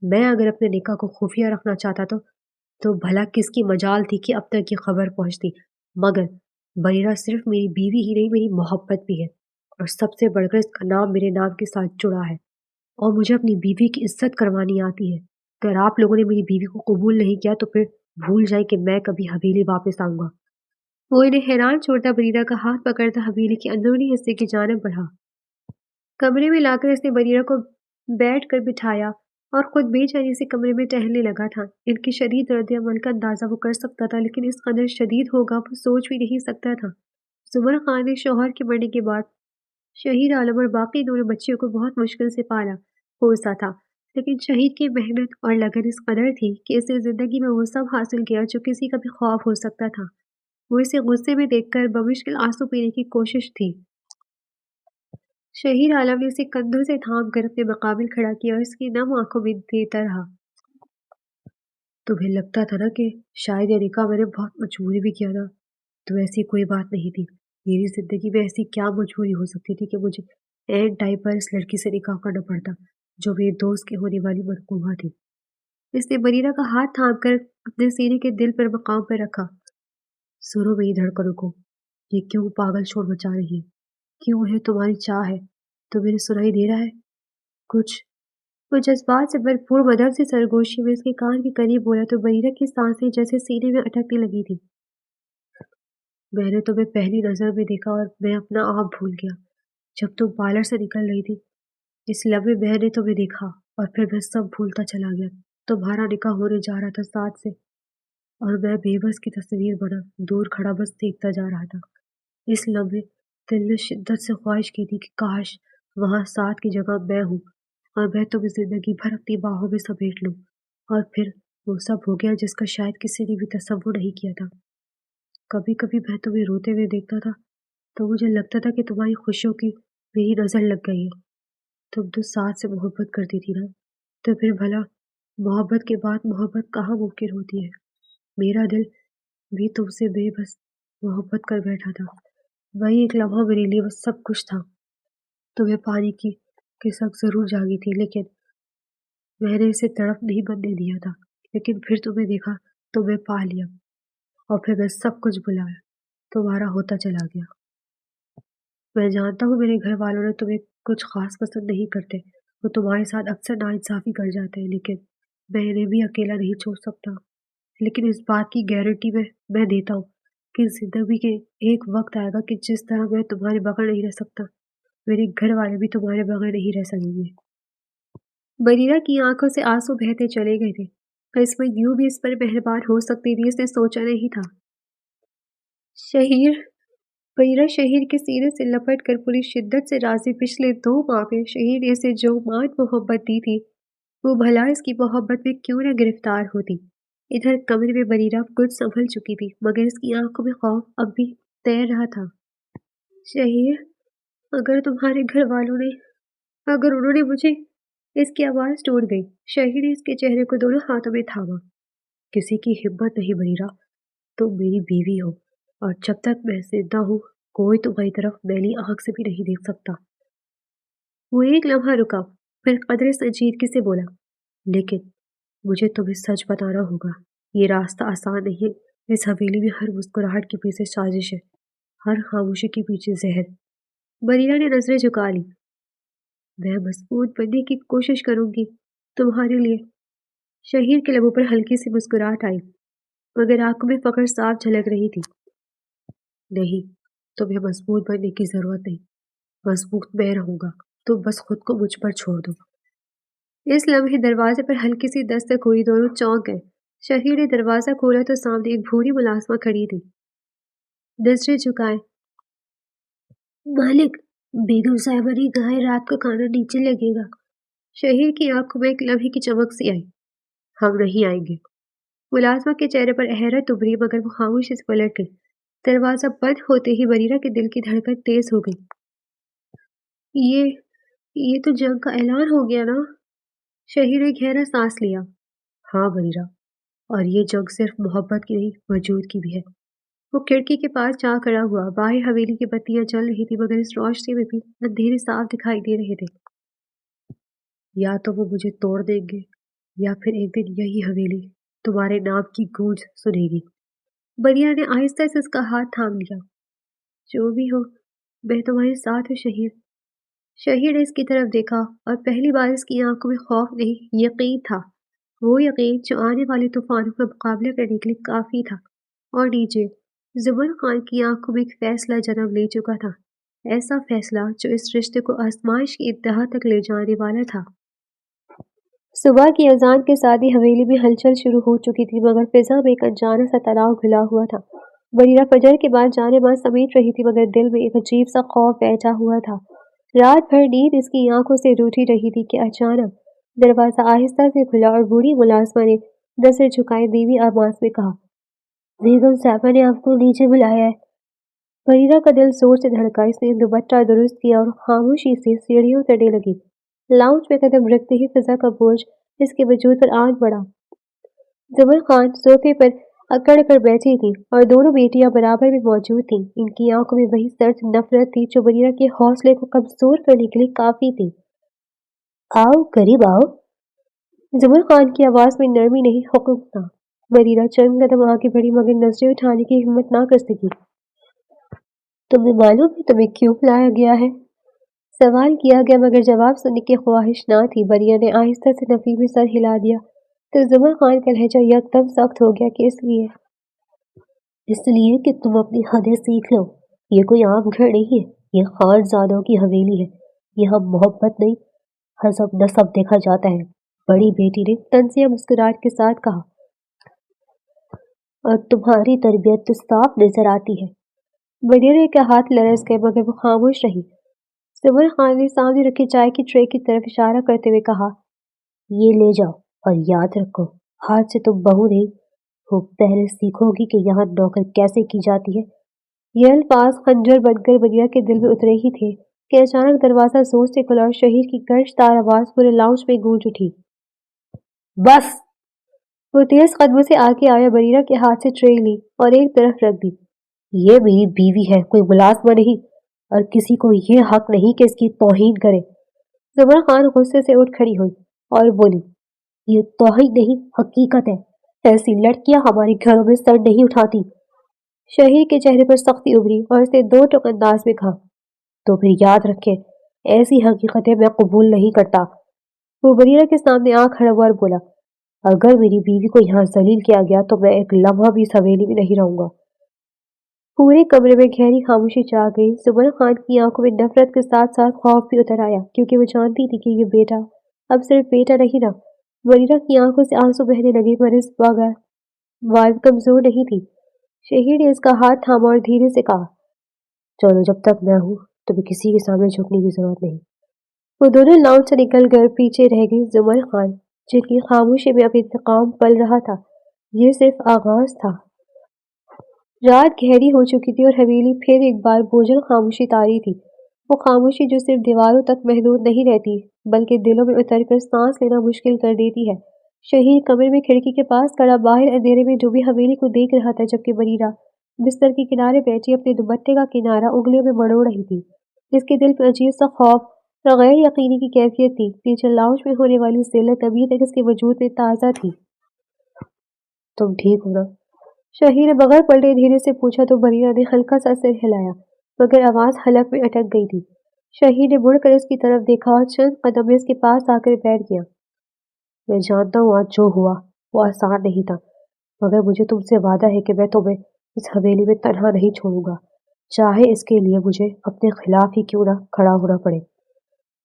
میں اگر اپنے نکاح کو خفیہ رکھنا چاہتا تو بھلا کس کی مجال تھی کہ اب تک یہ خبر پہنچتی، مگر بریرہ صرف میری بیوی ہی نہیں، میری محبت بھی ہے، اور سب سے بڑھ کر اس کا نام میرے نام کے ساتھ جڑا ہے، اور مجھے اپنی بیوی کی عزت کروانی آتی ہے۔ اگر آپ لوگوں نے میری بیوی کو قبول نہیں کیا تو پھر بھول جائے کہ میں کبھی حویلی واپس آؤں گا۔ وہ انہیں حیران چھوڑتا بریرہ کا ہاتھ پکڑتا حویلی کے اندرونی حصے کی جانب بڑھا۔ کمرے میں لا کر اس نے بریرہ کو بیٹھ کر بٹھایا اور خود بے چینی سے کمرے میں ٹہلنے لگا تھا۔ ان کی شدید رد عمل کا اندازہ وہ کر سکتا تھا، لیکن اس قدر شدید ہوگا وہ سوچ بھی نہیں سکتا تھا۔ زمر خان نے شوہر کے مرنے کے بعد شہیر عالم اور باقی دونوں بچیوں کو بہت مشکل سے پالا پوسا تھا، لیکن شہید کی محنت اور لگن اس قدر تھی کہ اسے زندگی میں وہ سب حاصل کیا جو کسی کا بھی خواب ہو سکتا تھا۔ وہ اسے غصے میں دیکھ کر بمشکل آنسو پینے کی کوشش تھی۔ شہیر عالم نے اسے کندھوں سے تھام کر اپنے مقابل کھڑا کیا اور اس کی نم آنکھوں میں دیتا رہا۔ تمہیں لگتا تھا نا کہ شاید یہ نکاح میں نے بہت مجبوری بھی کیا تھا، تو ایسی کوئی بات نہیں تھی۔ میری زندگی میں ایسی کیا مجبوری ہو سکتی تھی کہ مجھے عین ٹائم پر اس لڑکی سے نکاح کرنا پڑتا جو میرے دوست کی ہونے والی مرحومہ تھی۔ اس نے بریرہ کا ہاتھ تھام کر اپنے سینے کے دل پر مقام پر رکھا۔ سنو میری دھڑکنوں کو، یہ کیوں پاگل شور مچا رہی ہے؟ کیوں ہے تمہاری چاہ ہے؟ تو میرے سنائی دے رہا ہے کچھ؟ وہ جذبات سے بھرپور مدھم سی سرگوشی میں اس کے کان کے قریب بولا تو بریرہ کی سانسیں جیسے سینے میں اٹکنے لگی تھی۔ میں نے تمہیں پہلی نظر میں دیکھا اور میں اپنا آپ بھول گیا۔ جب تم پارلر سے نکل رہی تھی اس لمحے میں نے تمہیں دیکھا، اور پھر میں سب بھولتا چلا گیا۔ تمہارا نکاح ہونے جا رہا تھا سعد سے۔ اور میں بے بس کی تصویر بنا دور کھڑا بس دیکھتا جا رہا تھا۔ اس لمحے دل نے شدت سے خواہش کی تھی کہ کاش وہاں ساتھ کی جگہ میں ہوں اور میں تمہیں زندگی بھر اپنی باہوں میں سمیٹ لوں۔ اور پھر وہ سب ہو گیا جس کا شاید کسی نے بھی تصور نہیں کیا تھا۔ کبھی کبھی میں تمہیں روتے ہوئے دیکھتا تھا تو مجھے لگتا تھا کہ تمہاری خوشیوں کی میری نظر لگ گئی ہے۔ تم تو ساتھ سے محبت کرتی تھی نا، تو پھر بھلا محبت کے بعد محبت کہاں ممکن ہوتی ہے؟ میرا دل بھی تم سے بے بس محبت کر بیٹھا تھا۔ وہی ایک لمحہ میرے لیے وہ سب کچھ تھا۔ تمہیں پانی کی قسم ضرور جاگی تھی، لیکن میں نے اسے تڑپ نہیں بننے دیا تھا۔ لیکن پھر تمہیں دیکھا، تمہیں پا لیا، اور پھر میں سب کچھ بلایا تمہارا ہوتا چلا گیا۔ میں جانتا ہوں میرے گھر والوں نے تمہیں کچھ خاص پسند نہیں کرتے، وہ تمہارے ساتھ اکثر ناانصافی کر جاتے ہیں، لیکن میں انہیں بھی اکیلا نہیں چھوڑ سکتا۔ لیکن اس بات کی گارنٹی میں دیتا ہوں کہ زندگی کے ایک وقت آئے گا کہ جس طرح میں تمہارے بغیر نہیں رہ سکتا، میرے گھر والے بھی تمہارے بغیر نہیں رہ سکیں گے۔ بریرہ کی آنکھوں سے آنسو بہتے چلے گئے تھے۔ قسمت یوں بھی اس پر مہربان ہو سکتی تھی، اس نے سوچا نہیں تھا۔ شہیر بریرہ شہیر کے سینے سے لپٹ کر پوری شدت سے راضی پچھلے 2 ماہ میں شہیر نے اسے جو مان محبت دی تھی، وہ بھلا اس کی محبت میں کیوں نہ گرفتار ہوتی۔ ادھر کمرے میں بریرہ کچھ سنبھل چکی تھی، مگر اس کی آنکھوں میں خوف اب بھی تیر رہا تھا۔ شہیر، اگر تمہارے گھر والوں نے اگر انہوں نے مجھے اس کی آواز ٹوٹ گئی۔ شہیر نے اس کے چہرے کو دونوں ہاتھوں میں تھاما۔ کسی کی ہمت نہیں بریرہ، تم میری بیوی ہو، اور جب تک میں زندہ ہوں کوئی تمہاری طرف میلی آنکھ سے بھی نہیں دیکھ سکتا۔ وہ ایک لمحہ رکا، پھر قدرے سنجیدگی سے بولا، لیکن مجھے تمہیں سچ بتانا ہوگا، یہ راستہ آسان نہیں ہے۔ اس حویلی میں ہر مسکراہٹ کے پیچھے سازش ہے، ہر خاموشی کے پیچھے زہر۔ بریرہ نے نظریں جھکا لی۔ میں مضبوط بننے کی کوشش کروں گی تمہارے لیے۔ شہیر کے لبوں پر ہلکی سی مسکراہٹ آئی، مگر آنکھوں میں فخر صاف جھلک رہی تھی۔ نہیں، تمہیں مضبوط بننے کی ضرورت نہیں، مضبوط میں رہوں گا، تم بس خود کو مجھ پر چھوڑ دو۔ اس لمحے دروازے پر ہلکی سی دستک ہوئی، دونوں چونک گئے۔ شہیر نے دروازہ کھولا تو سامنے ایک بوڑھی ملازمہ کھڑی تھی، نظریں جھکائے۔ مالک، بیگم صاحبہ نے کہا ہے رات کا کھانا نیچے لگے گا۔ شہیر کی آنکھوں میں ایک لمحے کی چمک سی آئی۔ ہم نہیں آئیں گے۔ ملازمہ کے چہرے پر حیرت ابھری، مگر وہ خاموشی سے پلٹ گئی۔ دروازہ بند ہوتے ہی بریرہ کے دل کی دھڑکن تیز ہو گئی۔ یہ تو جنگ کا اعلان ہو گیا نا؟ شہیر نے گہرا سانس لیا۔ ہاں بریرہ، اور یہ جنگ صرف محبت کی نہیں، وجود کی بھی ہے۔ وہ کھڑکی کے پاس جا کھڑا ہوا۔ باہر حویلی کی بتیاں جل رہی تھی، مگر اس روشنی میں بھی اندھیرے صاف دکھائی دے رہے تھے۔ یا تو وہ مجھے توڑ دیں گے، یا پھر ایک دن یہی حویلی تمہارے نام کی گونج سنے گی۔ بریرہ نے آہستہ سے اس کا ہاتھ تھام لیا۔ جو بھی ہو، میں تمہارے ساتھ ہوں شہیر۔ شہیر نے اس کی طرف دیکھا، اور پہلی بار اس کی آنکھوں میں خوف نہیں، یقین تھا۔ وہ یقین جو آنے والے طوفانوں کا مقابلہ کرنے کے لیے کافی تھا۔ اور نیچے زبر خان کی آنکھوں میں ایک فیصلہ جنم لے چکا تھا، ایسا فیصلہ جو اس رشتے کو آزمائش کی انتہا تک لے جانے والا تھا۔ صبح کی اذان کے ساتھ ہی حویلی میں ہلچل شروع ہو چکی تھی، مگر فضا میں ایک انجانا سا تناؤ گھلا ہوا تھا۔ بریرہ فجر کے بعد جانے باز سمیٹ رہی تھی، مگر دل میں ایک عجیب سا خوف بیٹھا ہوا تھا۔ رات بھر نیند اس کی آنکھوں سے روٹھی رہی تھی کہ اچانک دروازہ آہستہ سے کھلا اور بوڑھی ملازمہ نے نظر جھکائے دھیمی آواز میں کہا، بیگم صاحبہ نے آپ کو نیچے بلایا ہے۔ بریرہ کا دل زور سے دھڑکا۔ اس نے دوپٹہ درست کیا اور خاموشی سے سیڑھیوں چڑھنے لگی۔ لاؤنج میں قدم رکھتے ہی فضا کا بوجھ اس کے وجود پر آن پڑا۔ زبر خان صوفے پر اکڑ کر بیٹھی تھی، اور دونوں بیٹیاں برابر میں موجود تھیں۔ ان کی آنکھوں میں وہی سرد نفرت تھی جو بریرہ کے حوصلے کو کمزور کرنے کے لیے کافی تھی۔ آؤ، قریب آؤ۔ زبر خان کی آواز میں نرمی نہیں، حکم تھا۔ بریرہ چند قدم آگے بڑھی، مگر نظریں اٹھانے کی ہمت نہ کر سکی۔ تمہیں معلوم ہے تمہیں کیوں بلایا گیا ہے؟ سوال کیا گیا، مگر جواب سننے کی خواہش نہ تھی۔ بریرہ نے آہستہ سے نفی میں سر ہلا دیا، تو زبر خان کا لہجہ یکدم سخت ہو گیا کہ اس لیے کہ تم اپنی حدیں سیکھ لو۔ یہ کوئی عام گھر نہیں ہے، یہ خان زادوں کی حویلی ہے۔ یہاں محبت نہیں، حسب نسب دیکھا جاتا ہے۔ بڑی بیٹی نے طنزیہ مسکراہٹ کے ساتھ کہا۔ اور تمہاری تربیت تو صاف نظر آتی ہے۔ وزیر کا ہاتھ لرز گئے مگر وہ خاموش رہی۔ زبر خان نے سامنے رکھی چائے کی ٹرے کی طرف اشارہ کرتے ہوئے کہا، یہ لے جاؤ اور یاد رکھو، آج سے تم بہو نہیں ہو، پہلے سیکھو گی کہ یہاں نوکر کیسے کی جاتی ہے۔ یہ الفاظ خنجر بن کر بنیا کے دل میں اترے ہی تھے کہ اچانک دروازہ زور سے کھلا اور شہیر کی گرج دار آواز پورے لاؤنج میں گونج اٹھی، بس! وہ تیز قدموں سے آگے آیا، بریرہ کے ہاتھ سے ٹرے لی اور ایک طرف رکھ دی۔ یہ میری بیوی ہے، کوئی ملازمہ نہیں، اور کسی کو یہ حق نہیں کہ اس کی توہین کرے۔ زبر خان غصے سے اٹھ کھڑی ہوئی اور بولی، یہ توہین نہیں، حقیقت ہے، ایسی لڑکیاں ہمارے گھروں میں سر نہیں اٹھاتی۔ شہیر کے چہرے پر سختی ابھری اور اس نے دو ٹوک انداز میں کہا، تو پھر یاد رکھے، ایسی حقیقتیں میں قبول نہیں کرتا۔ وہ بریرہ کے سامنے آ کھڑا ہوا اور بولا، اگر میری بیوی کو یہاں ذلیل کیا گیا تو میں ایک لمحہ بھی اس حویلی میں نہیں رہوں گا۔ پورے کمرے میں گہری خاموشی چھا گئی۔ زبر خان کی آنکھوں میں نفرت کے ساتھ ساتھ خوف بھی اتر آیا، کیونکہ وہ جانتی تھی کہ یہ بیٹا اب صرف بیٹا نہیں رہا۔ بریرہ کی آنکھوں سے آنسو بہنے لگے مگر اس وائب کمزور نہیں تھی۔ شہیر نے اس کا ہاتھ تھاما اور دھیرے سے کہا، چلو، جب تک میں ہوں تمہیں کسی کے سامنے جھکنے کی ضرورت نہیں۔ وہ دونوں لاؤنج سے نکل کر پیچھے رہ گئی۔ زبر خان، جن کی خاموشی میں اب انتقام پل رہا تھا، یہ صرف آغاز تھا۔ رات گہری ہو چکی تھی اور حویلی پھر ایک بار بوجھل خاموشی تاری تھی۔ وہ خاموشی جو صرف دیواروں تک محدود نہیں رہتی بلکہ دلوں میں اتر کر سانس لینا مشکل کر دیتی ہے۔ شہیر کمرے میں کھڑکی کے پاس کھڑا باہر اندھیرے میں ڈوبی حویلی کو دیکھ رہا تھا، جبکہ بریرہ بستر کے کنارے بیٹھی اپنے دوپٹے کا کنارہ انگلیوں میں مڑوڑ رہی تھی۔ اس کے دل میں عجیب سا خوف اور غیر یقینی کی کیفیت تھی۔ پیچھے لاؤنج میں ہونے والی ذلت ابھی تک اس کے وجود میں تازہ تھی۔ تم ٹھیک ہو نا؟ شہیر نے بغیر پلٹے دھیرے سے پوچھا تو بریرہ نے ہلکا سا سر ہلایا مگر آواز حلق میں اٹک گئی تھی۔ شہیر نے مڑ کر اس کی طرف دیکھا اور چند قدم میں اس کے پاس آ کر بیٹھ گیا۔ میں جانتا ہوں آج جو ہوا وہ آسان نہیں تھا، مگر مجھے تم سے وعدہ ہے کہ میں تمہیں اس حویلی میں تنہا نہیں چھوڑوں گا، چاہے اس کے لیے مجھے اپنے خلاف ہی کیوں نہ کھڑا ہونا پڑے۔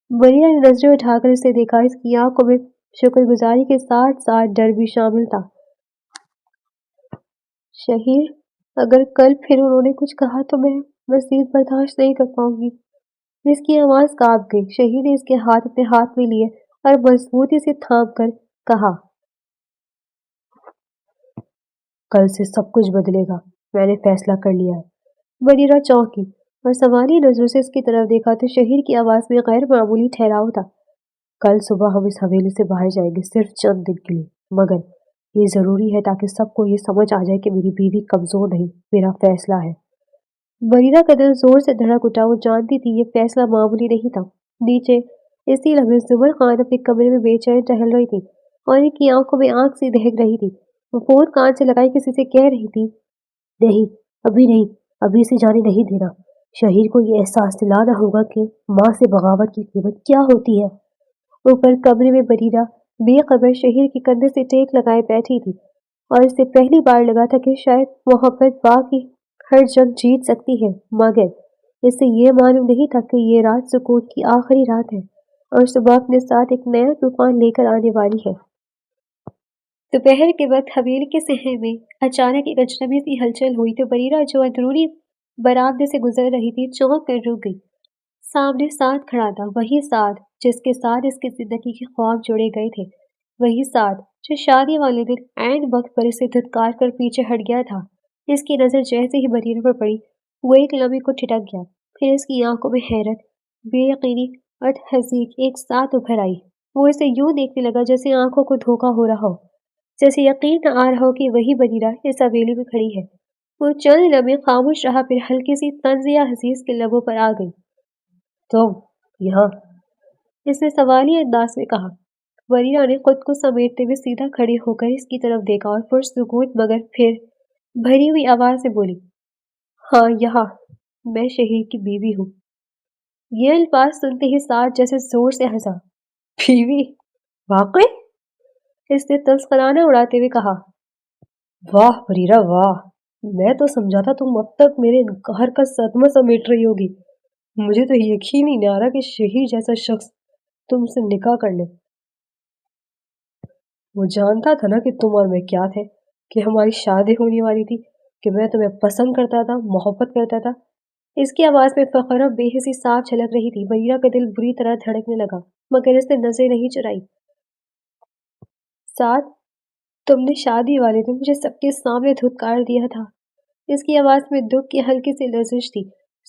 بریرہ نے نظریں اٹھا کر اسے دیکھا۔ اس کی آنکھوں میں شکر گزاری کے ساتھ ساتھ ڈر بھی شامل تھا۔ شہیر، اگر کل پھر انہوں نے کچھ کہا تو میں مزید برداشت نہیں کر پاؤں گی۔ اس کی آواز کانپ گئی۔ شہیر نے اس کے ہاتھ اپنے ہاتھ میں لیے اور مضبوطی سے تھام کر کہا، کل سے سب کچھ بدلے گا، میں نے فیصلہ کر لیا ہے۔ بریرہ چونکی اور سوالی نظروں سے اس کی طرف دیکھا تو شہیر کی آواز میں غیر معمولی ٹھہراؤ تھا۔ کل صبح ہم اس حویلی سے باہر جائیں گے، صرف چند دن کے لیے، مگر یہ ضروری ہے تاکہ سب کو یہ سمجھ آ جائے کہ میری بیوی کمزور نہیں، میرا فیصلہ ہے۔ بریرہ کا دل زور سے دھڑک اٹھا۔ وہ جانتی تھی یہ فیصلہ معمولی نہیں تھا۔ نیچے اسی لمحے زبر خان اپنے کمرے میں بے چین ٹہل رہی تھی اور ان کی آنکھوں میں آنکھ سی دہک رہی تھی۔ وہ فون کان سے لگائی کسی سے کہہ رہی تھی، نہیں، ابھی نہیں، ابھی اسے جانے نہیں دینا۔ شہیر کو یہ احساس دلانا ہوگا کہ ماں سے بغاوت کی قیمت کیا ہوتی ہے۔ اوپر کمرے میں بریرہ بے خبر شہیر کے کندھے سے ٹیک لگائے بیٹھی تھی اور اسے پہلی بار لگا تھا کہ شاید محبت باقی ہر جنگ جیت سکتی ہے، مگر اسے یہ معلوم نہیں تھا کہ یہ رات سکون کی آخری رات ہے اور صبح اپنے ساتھ ایک نیا طوفان لے کر آنے والی ہے۔ دوپہر کے وقت حویلی کے صحن میں اچانک ایک اجنبی سی ہلچل ہوئی تو بریرہ جو اندرونی برآمدے سے گزر رہی تھی چونک کر رک گئی۔ سامنے سعد کھڑا تھا، وہی سعد جس کے ساتھ اس کی زندگی کے خواب جوڑے گئے تھے، وہی سعد جو شادی والے دن عین وقت پر اسے دھتکار کر پیچھے ہٹ گیا تھا۔ اس کی نظر جیسے ہی بریرہ پر پڑی، وہ ایک لمحے کو ٹھٹک گیا، پھر اس کی آنکھوں میں حیرت، بے یقینی اور تصدیق ایک ساتھ ابھر آئی۔ وہ اسے یوں دیکھنے لگا جیسے آنکھوں کو دھوکا ہو رہا ہو، جیسے یقین نہ آ رہا ہو کہ وہی بریرہ اس حویلی میں کھڑی ہے۔ وہ چند لمحے خاموش رہا، پھر ہلکی سی طنزیہ ہنسی اس کے لبوں پر آ گئی۔ تم یہاں؟ اس نے سوالی انداز میں کہا۔ بریرہ نے خود کو سمیٹتے ہوئے سیدھا کھڑے ہو کر اس کی طرف دیکھا اور پرسکون مگر پھر بھری ہوئی آواز سے بولی، ہاں یہاں، میں شہیر کی بیوی ہوں۔ یہ الفاظ سنتے ہی سعد جیسے زور سے ہنسا۔ بیوی؟ واقعی؟ اس نے تمسخرانہ اڑاتے ہوئے کہا۔ واہ بریرہ واہ، میں تو سمجھا تھا تم اب تک میرے انکار کا صدمہ سمیٹ رہی ہوگی۔ مجھے تو یقین ہی نہیں آ رہا کہ شہیر جیسا شخص تم سے نکاح کر لے۔ وہ جانتا تھا نا کہ تم اور میں کیا تھے، کہ ہماری شادی ہونے والی تھی، کہ میں تمہیں پسند کرتا تھا، محبت کرتا تھا؟ اس کی آواز میں فخر اور بے حسی صاف جھلک رہی تھی۔ بریرہ کا دل بری طرح دھڑکنے لگا، مگر اس نے نظریں نہیں چرائی۔ سعد، تم نے شادی والے دن مجھے سب کے سامنے دھتکار دیا تھا۔ اس کی آواز میں دکھ کی ہلکی سی لرزش تھی۔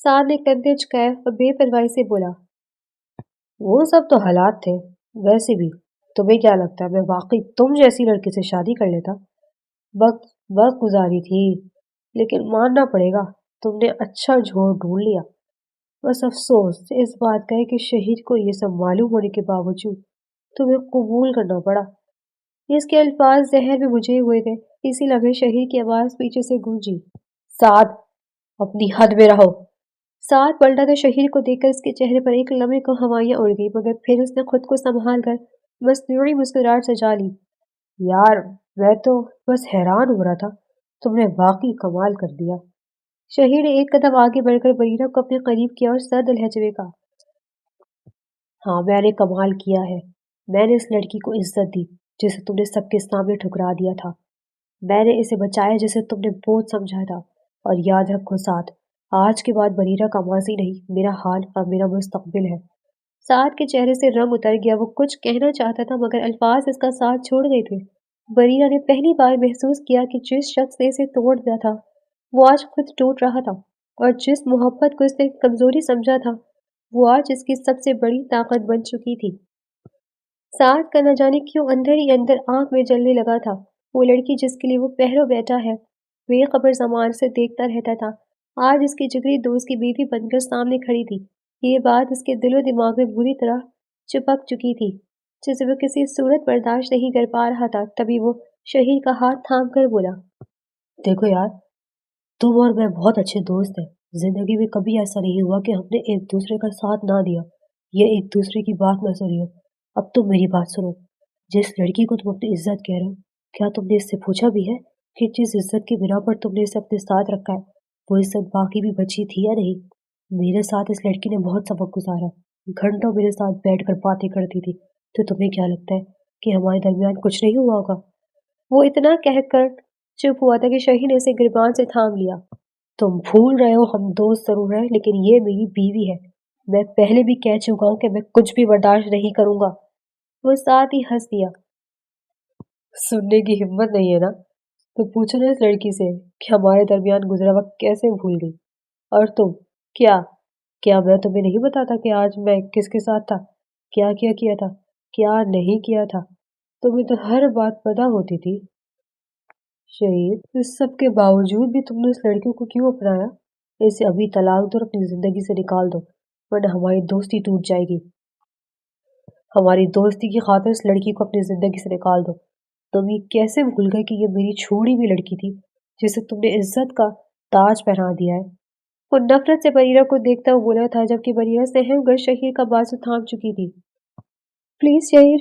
سعد نے کندھے جھکائے اور بے پرواہی سے بولا، وہ سب تو حالات تھے، ویسے بھی تمہیں کیا لگتا ہے میں واقعی تم جیسی لڑکی سے شادی کر لیتا؟ وقت وقت گزاری تھی، لیکن ماننا پڑے گا تم نے اچھا جھوڑ ڈھونڈ لیا۔ بس افسوس اس بات کا ہے کہ شہید کو یہ سب معلوم ہونے کے باوجود تمہیں قبول کرنا پڑا۔ اس کے الفاظ زہر میں بجھے ہوئے تھے۔ اسی لمحے شہید کی آواز پیچھے سے گونجی، سعد، اپنی حد میں رہو۔ سعد پلٹا تو شہید کو دیکھ کر اس کے چہرے پر ایک لمحے کو ہوائیاں اڑ گئی، مگر پھر اس نے خود کو سنبھال کر مصنوعی مسکراہٹ سجا لی۔ یار، میں تو بس حیران ہو رہا تھا، تم نے واقعی کمال کر دیا۔ شہید نے ایک قدم آگے بڑھ کر بریرہ کو اپنے قریب کیا اور سرد لہجے میں کہا، ہاں، میں نے کمال کیا ہے۔ میں نے اس لڑکی کو عزت دی جسے تم نے سب کے سامنے ٹھکرا دیا تھا۔ میں نے اسے بچایا جسے تم نے بوجھ سمجھا تھا۔ اور یاد رکھو سعد، آج کے بعد بریرہ کا ماضی نہیں، میرا حال اور میرا مستقبل ہے۔ سعد کے چہرے سے رنگ اتر گیا۔ وہ کچھ کہنا چاہتا تھا مگر الفاظ اس کا ساتھ چھوڑ گئے تھے۔ بریرہ نے پہلی بار محسوس کیا کہ جس شخص نے اسے توڑ دیا تھا وہ آج خود ٹوٹ رہا تھا، اور جس محبت کو اس نے کمزوری سمجھا تھا وہ آج اس کی سب سے بڑی طاقت بن چکی تھی۔ سعد کا نہ جانے کیوں اندر ہی اندر آنکھ میں جلنے لگا تھا۔ وہ لڑکی جس کے لیے وہ پہرو بیٹھا ہے، بے خبر زمان سے دیکھتا رہتا تھا، آج اس کی جگری دوست کی بیوی بن کر سامنے کھڑی تھی۔ یہ بات اس کے دل و دماغ میں بری طرح چپک چکی تھی، جسے وہ کسی صورت برداشت نہیں کر پا رہا تھا۔ تبھی وہ شہید کا ہاتھ تھام کر بولا، دیکھو یار، تم اور میں بہت اچھے دوست ہیں۔ زندگی میں کبھی ایسا نہیں ہوا کہ ہم نے ایک دوسرے کا ساتھ نہ دیا یا ایک دوسرے کی بات نہ سنی ہو۔ اب تم میری بات سنو۔ جس لڑکی کو تم اپنی عزت کہہ رہے ہو، کیا تم نے اس سے پوچھا بھی ہے کہ جس عزت کی بنا پر تم نے اسے اپنے ساتھ رکھا ہے وہ عزت باقی بھی بچی تھی یا نہیں؟ میرے ساتھ اس لڑکی نے بہت سبق گزارا، گھنٹوں میرے ساتھ بیٹھ کر باتیں کرتی تھی۔ تو تمہیں کیا لگتا ہے کہ ہمارے درمیان کچھ نہیں ہوا ہوگا؟ وہ اتنا کہہ کر چپ ہوا تھا کہ شہید نے اسے گریبان سے تھام لیا۔ تم بھول رہے ہو ہم دوست ضرور ہیں، لیکن یہ میری بیوی ہے۔ میں پہلے بھی کہہ چکا ہوں کہ میں کچھ بھی برداشت نہیں کروں گا۔ وہ ساتھ ہی ہنس دیا۔ سننے کی ہمت نہیں ہے نا؟ تو پوچھو نا اس لڑکی سے کہ ہمارے درمیان گزرا وقت کیسے بھول گئی۔ اور تم، کیا میں تمہیں نہیں بتاتا کہ آج میں کس کے ساتھ تھا، کیا کیا تھا، کیا نہیں کیا تھا؟ تمہیں تو ہر بات پتہ ہوتی تھی۔ شہید، اس سب کے باوجود بھی تم نے اس لڑکی کو کیوں اپنایا؟ اسے ابھی طلاق دو اور اپنی زندگی سے نکال دو، ورنہ ہماری دوستی ٹوٹ جائے گی۔ ہماری دوستی کی خاطر اس لڑکی کو اپنی زندگی سے نکال دو۔ تم یہ کیسے بھول گئے کہ یہ میری چھوڑی ہوئی لڑکی تھی جسے تم نے عزت کا تاج پہنا دیا ہے؟ وہ نفرت سے بریرہ کو دیکھتا ہوا بولا تھا، جبکہ بریرہ سہم کر شہید کا بازو تھام چکی تھی۔ پلیز شہید،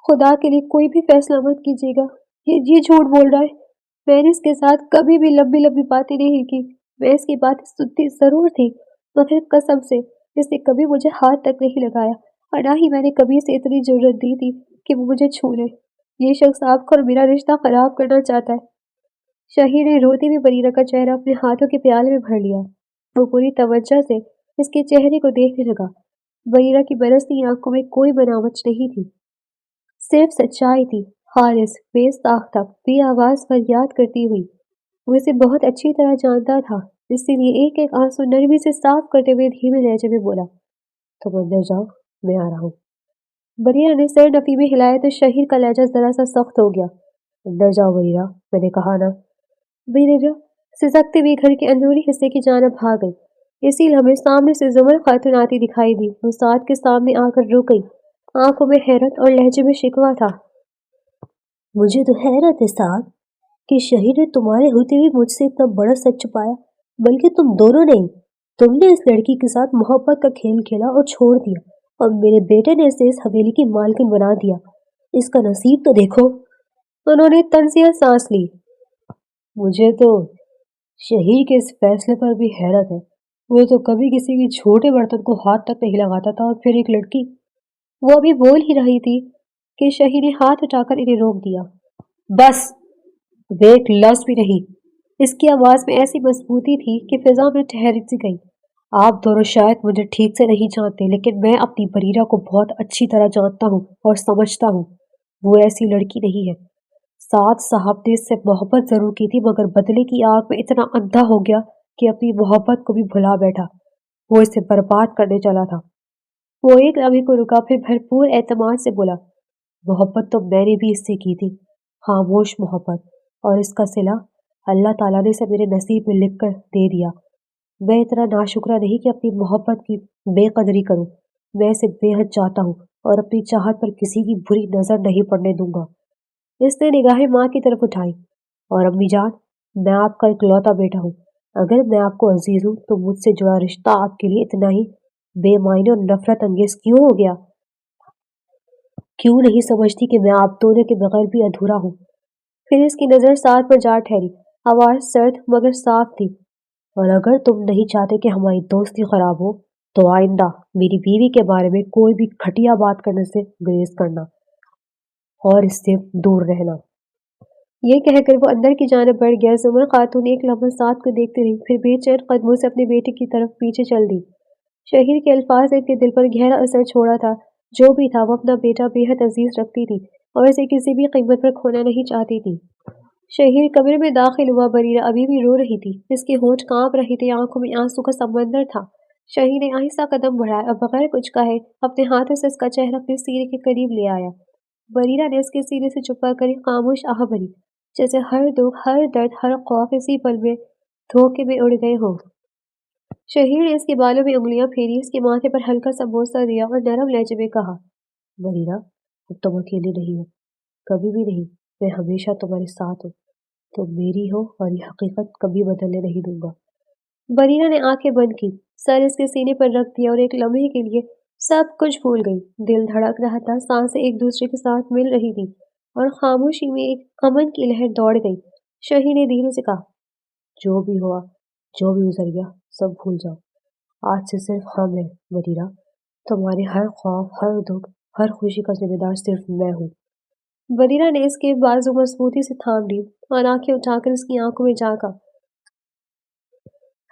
خدا کے لیے کوئی بھی فیصلہ مت کیجیے گا۔ یہ جھوٹ بول رہا ہے۔ میں نے اس کے ساتھ کبھی بھی لمبی باتیں نہیں کی۔ میں اس کی باتیں سنتی ضرور تھی، مگر قسم سے اس نے کبھی مجھے ہاتھ تک نہیں لگایا، اور نہ ہی میں نے کبھی اسے اتنی ضرورت دی تھی کہ وہ مجھے چھو لے۔ یہ شخص آپ کا اور میرا رشتہ خراب کرنا چاہتا ہے۔ شہید نے روتی ہوئی بریرہ کا چہرہ اپنے ہاتھوں کے پیالے میں بھر لیا۔ وہ پوری توجہ سے اس کے چہرے کو دیکھنے لگا۔ بریرہ کی برستی آنکھوں میں کوئی بناوٹ نہیں تھی، صرف سچائی تھی، خالص، بے ساختہ، بے آواز فریاد کرتی ہوئی۔ وہ اسے بہت اچھی طرح جانتا تھا، اسی لیے ایک ایک آنسو نرمی سے صاف کرتے ہوئے دھیمے لہجے میں بولا، تم اندر جاؤ، میں آ رہا ہوں۔ بریرہ نے سر نفی میں ہلایا تو شہید کا لہجہ ذرا سا سخت ہو گیا۔ اندر جاؤ بریرہ، میں نے کہا نا۔ بریرہ سسکتے ہوئے گھر کے اندرونی حصے کی جانب بھاگ گئی۔ اسی لمحے سامنے سے زمر خاتون آتی دکھائی دی۔ وہ سعد کے سامنے آ کر رک گئی، آنکھوں میں حیرت اور لہجے میں شکوہ تھا۔ مجھے تو حیرت ہے سعد کہ شہید نے تمہارے ہوتے ہوئے مجھ سے اتنا بڑا سچ چھپایا، بلکہ تم دونوں نے، تم نے اس لڑکی کے ساتھ محبت کا کھیل کھیلا اور چھوڑ دیا، اور میرے بیٹے نے اسے اس حویلی کی مالکن بنا دیا۔ اس کا نصیب تو دیکھو۔ انہوں نے تنزیہ سانس لی۔ مجھے تو شہید کے اس فیصلے پر بھی حیرت ہے۔ وہ تو کبھی کسی کے چھوٹے برتن کو ہاتھ تک نہیں لگاتا تھا، اور پھر ایک لڑکی۔ وہ ابھی بول ہی رہی تھی کہ شہید نے ہاتھ اٹھا کر انہیں روک دیا۔ بس! وہ ایک لفظ بھی نہیں۔ اس کی آواز میں ایسی مضبوطی تھی کہ فضا میں ٹھہر سی گئی۔ آپ دونوں شاید مجھے ٹھیک سے نہیں جانتے، لیکن میں اپنی بریرہ کو بہت اچھی طرح جانتا ہوں اور سمجھتا ہوں۔ وہ ایسی لڑکی نہیں ہے۔ سعد صاحب نے اس سے محبت ضرور کی تھی، مگر بدلے کی آگ میں اتنا اندھا ہو گیا کہ اپنی محبت کو بھی بھلا بیٹھا۔ وہ اسے برباد کرنے چلا تھا۔ وہ ایک لمحے کو رکا، پھر بھرپور اعتماد سے بولا، محبت تو میں نے بھی اس سے کی تھی، خاموش محبت، اور اس کا صلہ اللہ تعالیٰ نے اسے میرے نصیب میں لکھ کر دے دیا۔ میں اتنا ناشکرہ نہیں کہ اپنی محبت کی بے قدری کروں۔ میں اسے بے حد چاہتا ہوں اور اپنی چاہت پر کسی کی بری نظر نہیں پڑنے دوں گا۔ اس نے نگاہیں ماں کی طرف اٹھائی۔ اور امی جان، میں آپ کا اکلوتا بیٹا ہوں۔ اگر میں آپ کو عزیز ہوں تو مجھ سے جڑا رشتہ آپ کے لیے اتنا ہی بے معنی اور نفرت انگیز کیوں ہو گیا؟ کیوں نہیں سمجھتی کہ میں آپ دونوں کے بغیر بھی ادھورا ہوں؟ پھر اس کی نظر سعد پر جا ٹھہری۔ آواز سرد مگر صاف تھی، اور اگر تم نہیں چاہتے کہ ہماری دوستی خراب ہو تو آئندہ میری بیوی کے بارے میں کوئی بھی گھٹیا بات کرنے سے گریز کرنا اور اس سے دور رہنا۔ یہ کہہ کر وہ اندر کی جانب بڑھ گیا۔ زمر خاتون ایک لمحہ سعد کو دیکھتی رہی، پھر بے چین قدموں سے اپنے بیٹے کی طرف پیچھے چل دی۔ شہیر کے الفاظ نے ان کے دل پر گہرا اثر چھوڑا تھا۔ جو بھی تھا، وہ اپنا بیٹا بے حد عزیز رکھتی تھی اور اسے کسی بھی قیمت پر کھونا نہیں چاہتی تھی۔ شہیر کمرے میں داخل ہوا۔ بریرہ ابھی بھی رو رہی تھی، اس کے ہونٹ کانپ رہے تھے، آنکھوں میں آنسو کا سمندر تھا۔ شہیر نے آہستہ قدم بڑھایا اور بغیر کچھ کہے اپنے ہاتھوں سے اس کا چہرہ اپنے سینے کے قریب لے آیا۔ بریرہ نے اس کے سینے سے چپا کر ایک خاموش آہ بھری، جیسے ہر دکھ، ہر درد، ہر خوف اسی پل میں دھوکے میں اڑ گئے ہوں۔ شہیر نے اس کے بالوں میں انگلیاں پھیری، اس کے ماتھے پر ہلکا سا بوسہ دیا اور نرم لہجے میں کہا، بریرہ، اب تم اکیلی نہیں ہو، کبھی بھی نہیں۔ میں ہمیشہ تمہارے ساتھ ہوں۔ تم میری ہو اور یہ حقیقت کبھی بدلنے نہیں دوں گا۔ بریرہ نے آنکھیں بند کی، سر اس کے سینے پر رکھ دیا اور ایک لمحے کے لیے سب کچھ بھول گئی۔ دل دھڑک رہا تھا، سانسیں ایک دوسرے کے ساتھ مل رہی تھی اور خاموشی میں ایک امن کی لہر دوڑ گئی۔ شہیر نے دھیرے سے کہا، جو بھی ہوا، جو بھی گزر گیا، سب بھول جاؤ۔ آج سے صرف ہم ہیں بریرہ۔ تمہارے ہر خوف، ہر دکھ، ہر خوشی کا ذمہ دار صرف میں ہوں۔ بریرہ نے اس کے بازو مضبوطی سے تھام لی اور آنکھیں اٹھا کر اس کی آنکھوں میں جھانکا۔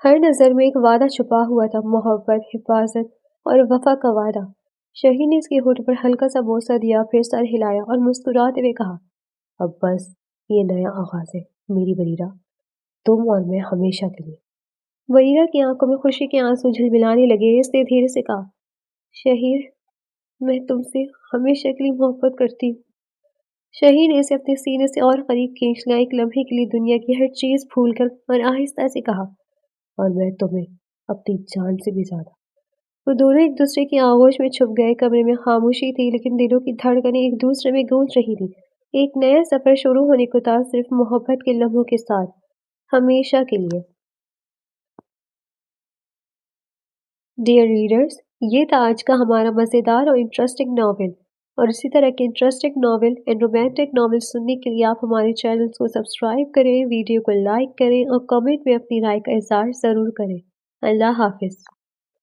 ہر نظر میں ایک وعدہ چھپا ہوا تھا، محبت، حفاظت اور وفا کا وعدہ۔ شہیر نے اس کے ہونٹ پر ہلکا سا بوسہ دیا، پھر سر ہلایا اور مسکراتے ہوئے کہا، اب بس یہ نیا آغاز ہے میری بریرہ، تم اور میں ہمیشہ کے لیے۔ بریرہ کی آنکھوں میں خوشی کے آنسو جھلملانے لگے۔ اس نے دھیرے سے کہا، شہیر، میں تم سے ہمیشہ کے لیے محبت کرتی ہوں۔ شہیر نے اسے اپنے سینے سے اور قریب کھینچ لیا، ایک لمحے کے لیے دنیا کی ہر چیز بھول کر، اور آہستہ سے کہا، اور میں تمہیں اپنی جان سے بھی زیادہ۔ وہ دونوں ایک دوسرے کی آغوش میں چھپ گئے۔ کمرے میں خاموشی تھی، لیکن دلوں کی دھڑکنیں ایک دوسرے میں گونج رہی تھی۔ ایک نیا سفر شروع ہونے کو تھا، صرف محبت کے لمحوں کے ساتھ، ہمیشہ کے لیے۔ ڈیئر ریڈرز، یہ تھا آج کا ہمارا مزیدار اور انٹرسٹنگ ناول، اور اسی طرح کے interesting novel and romantic novel سننے کے لیے آپ ہمارے چینل کو سبسکرائب کریں، ویڈیو کو لائک کریں اور کمنٹ میں اپنی رائے کا اظہار ضرور کریں۔ اللہ حافظ۔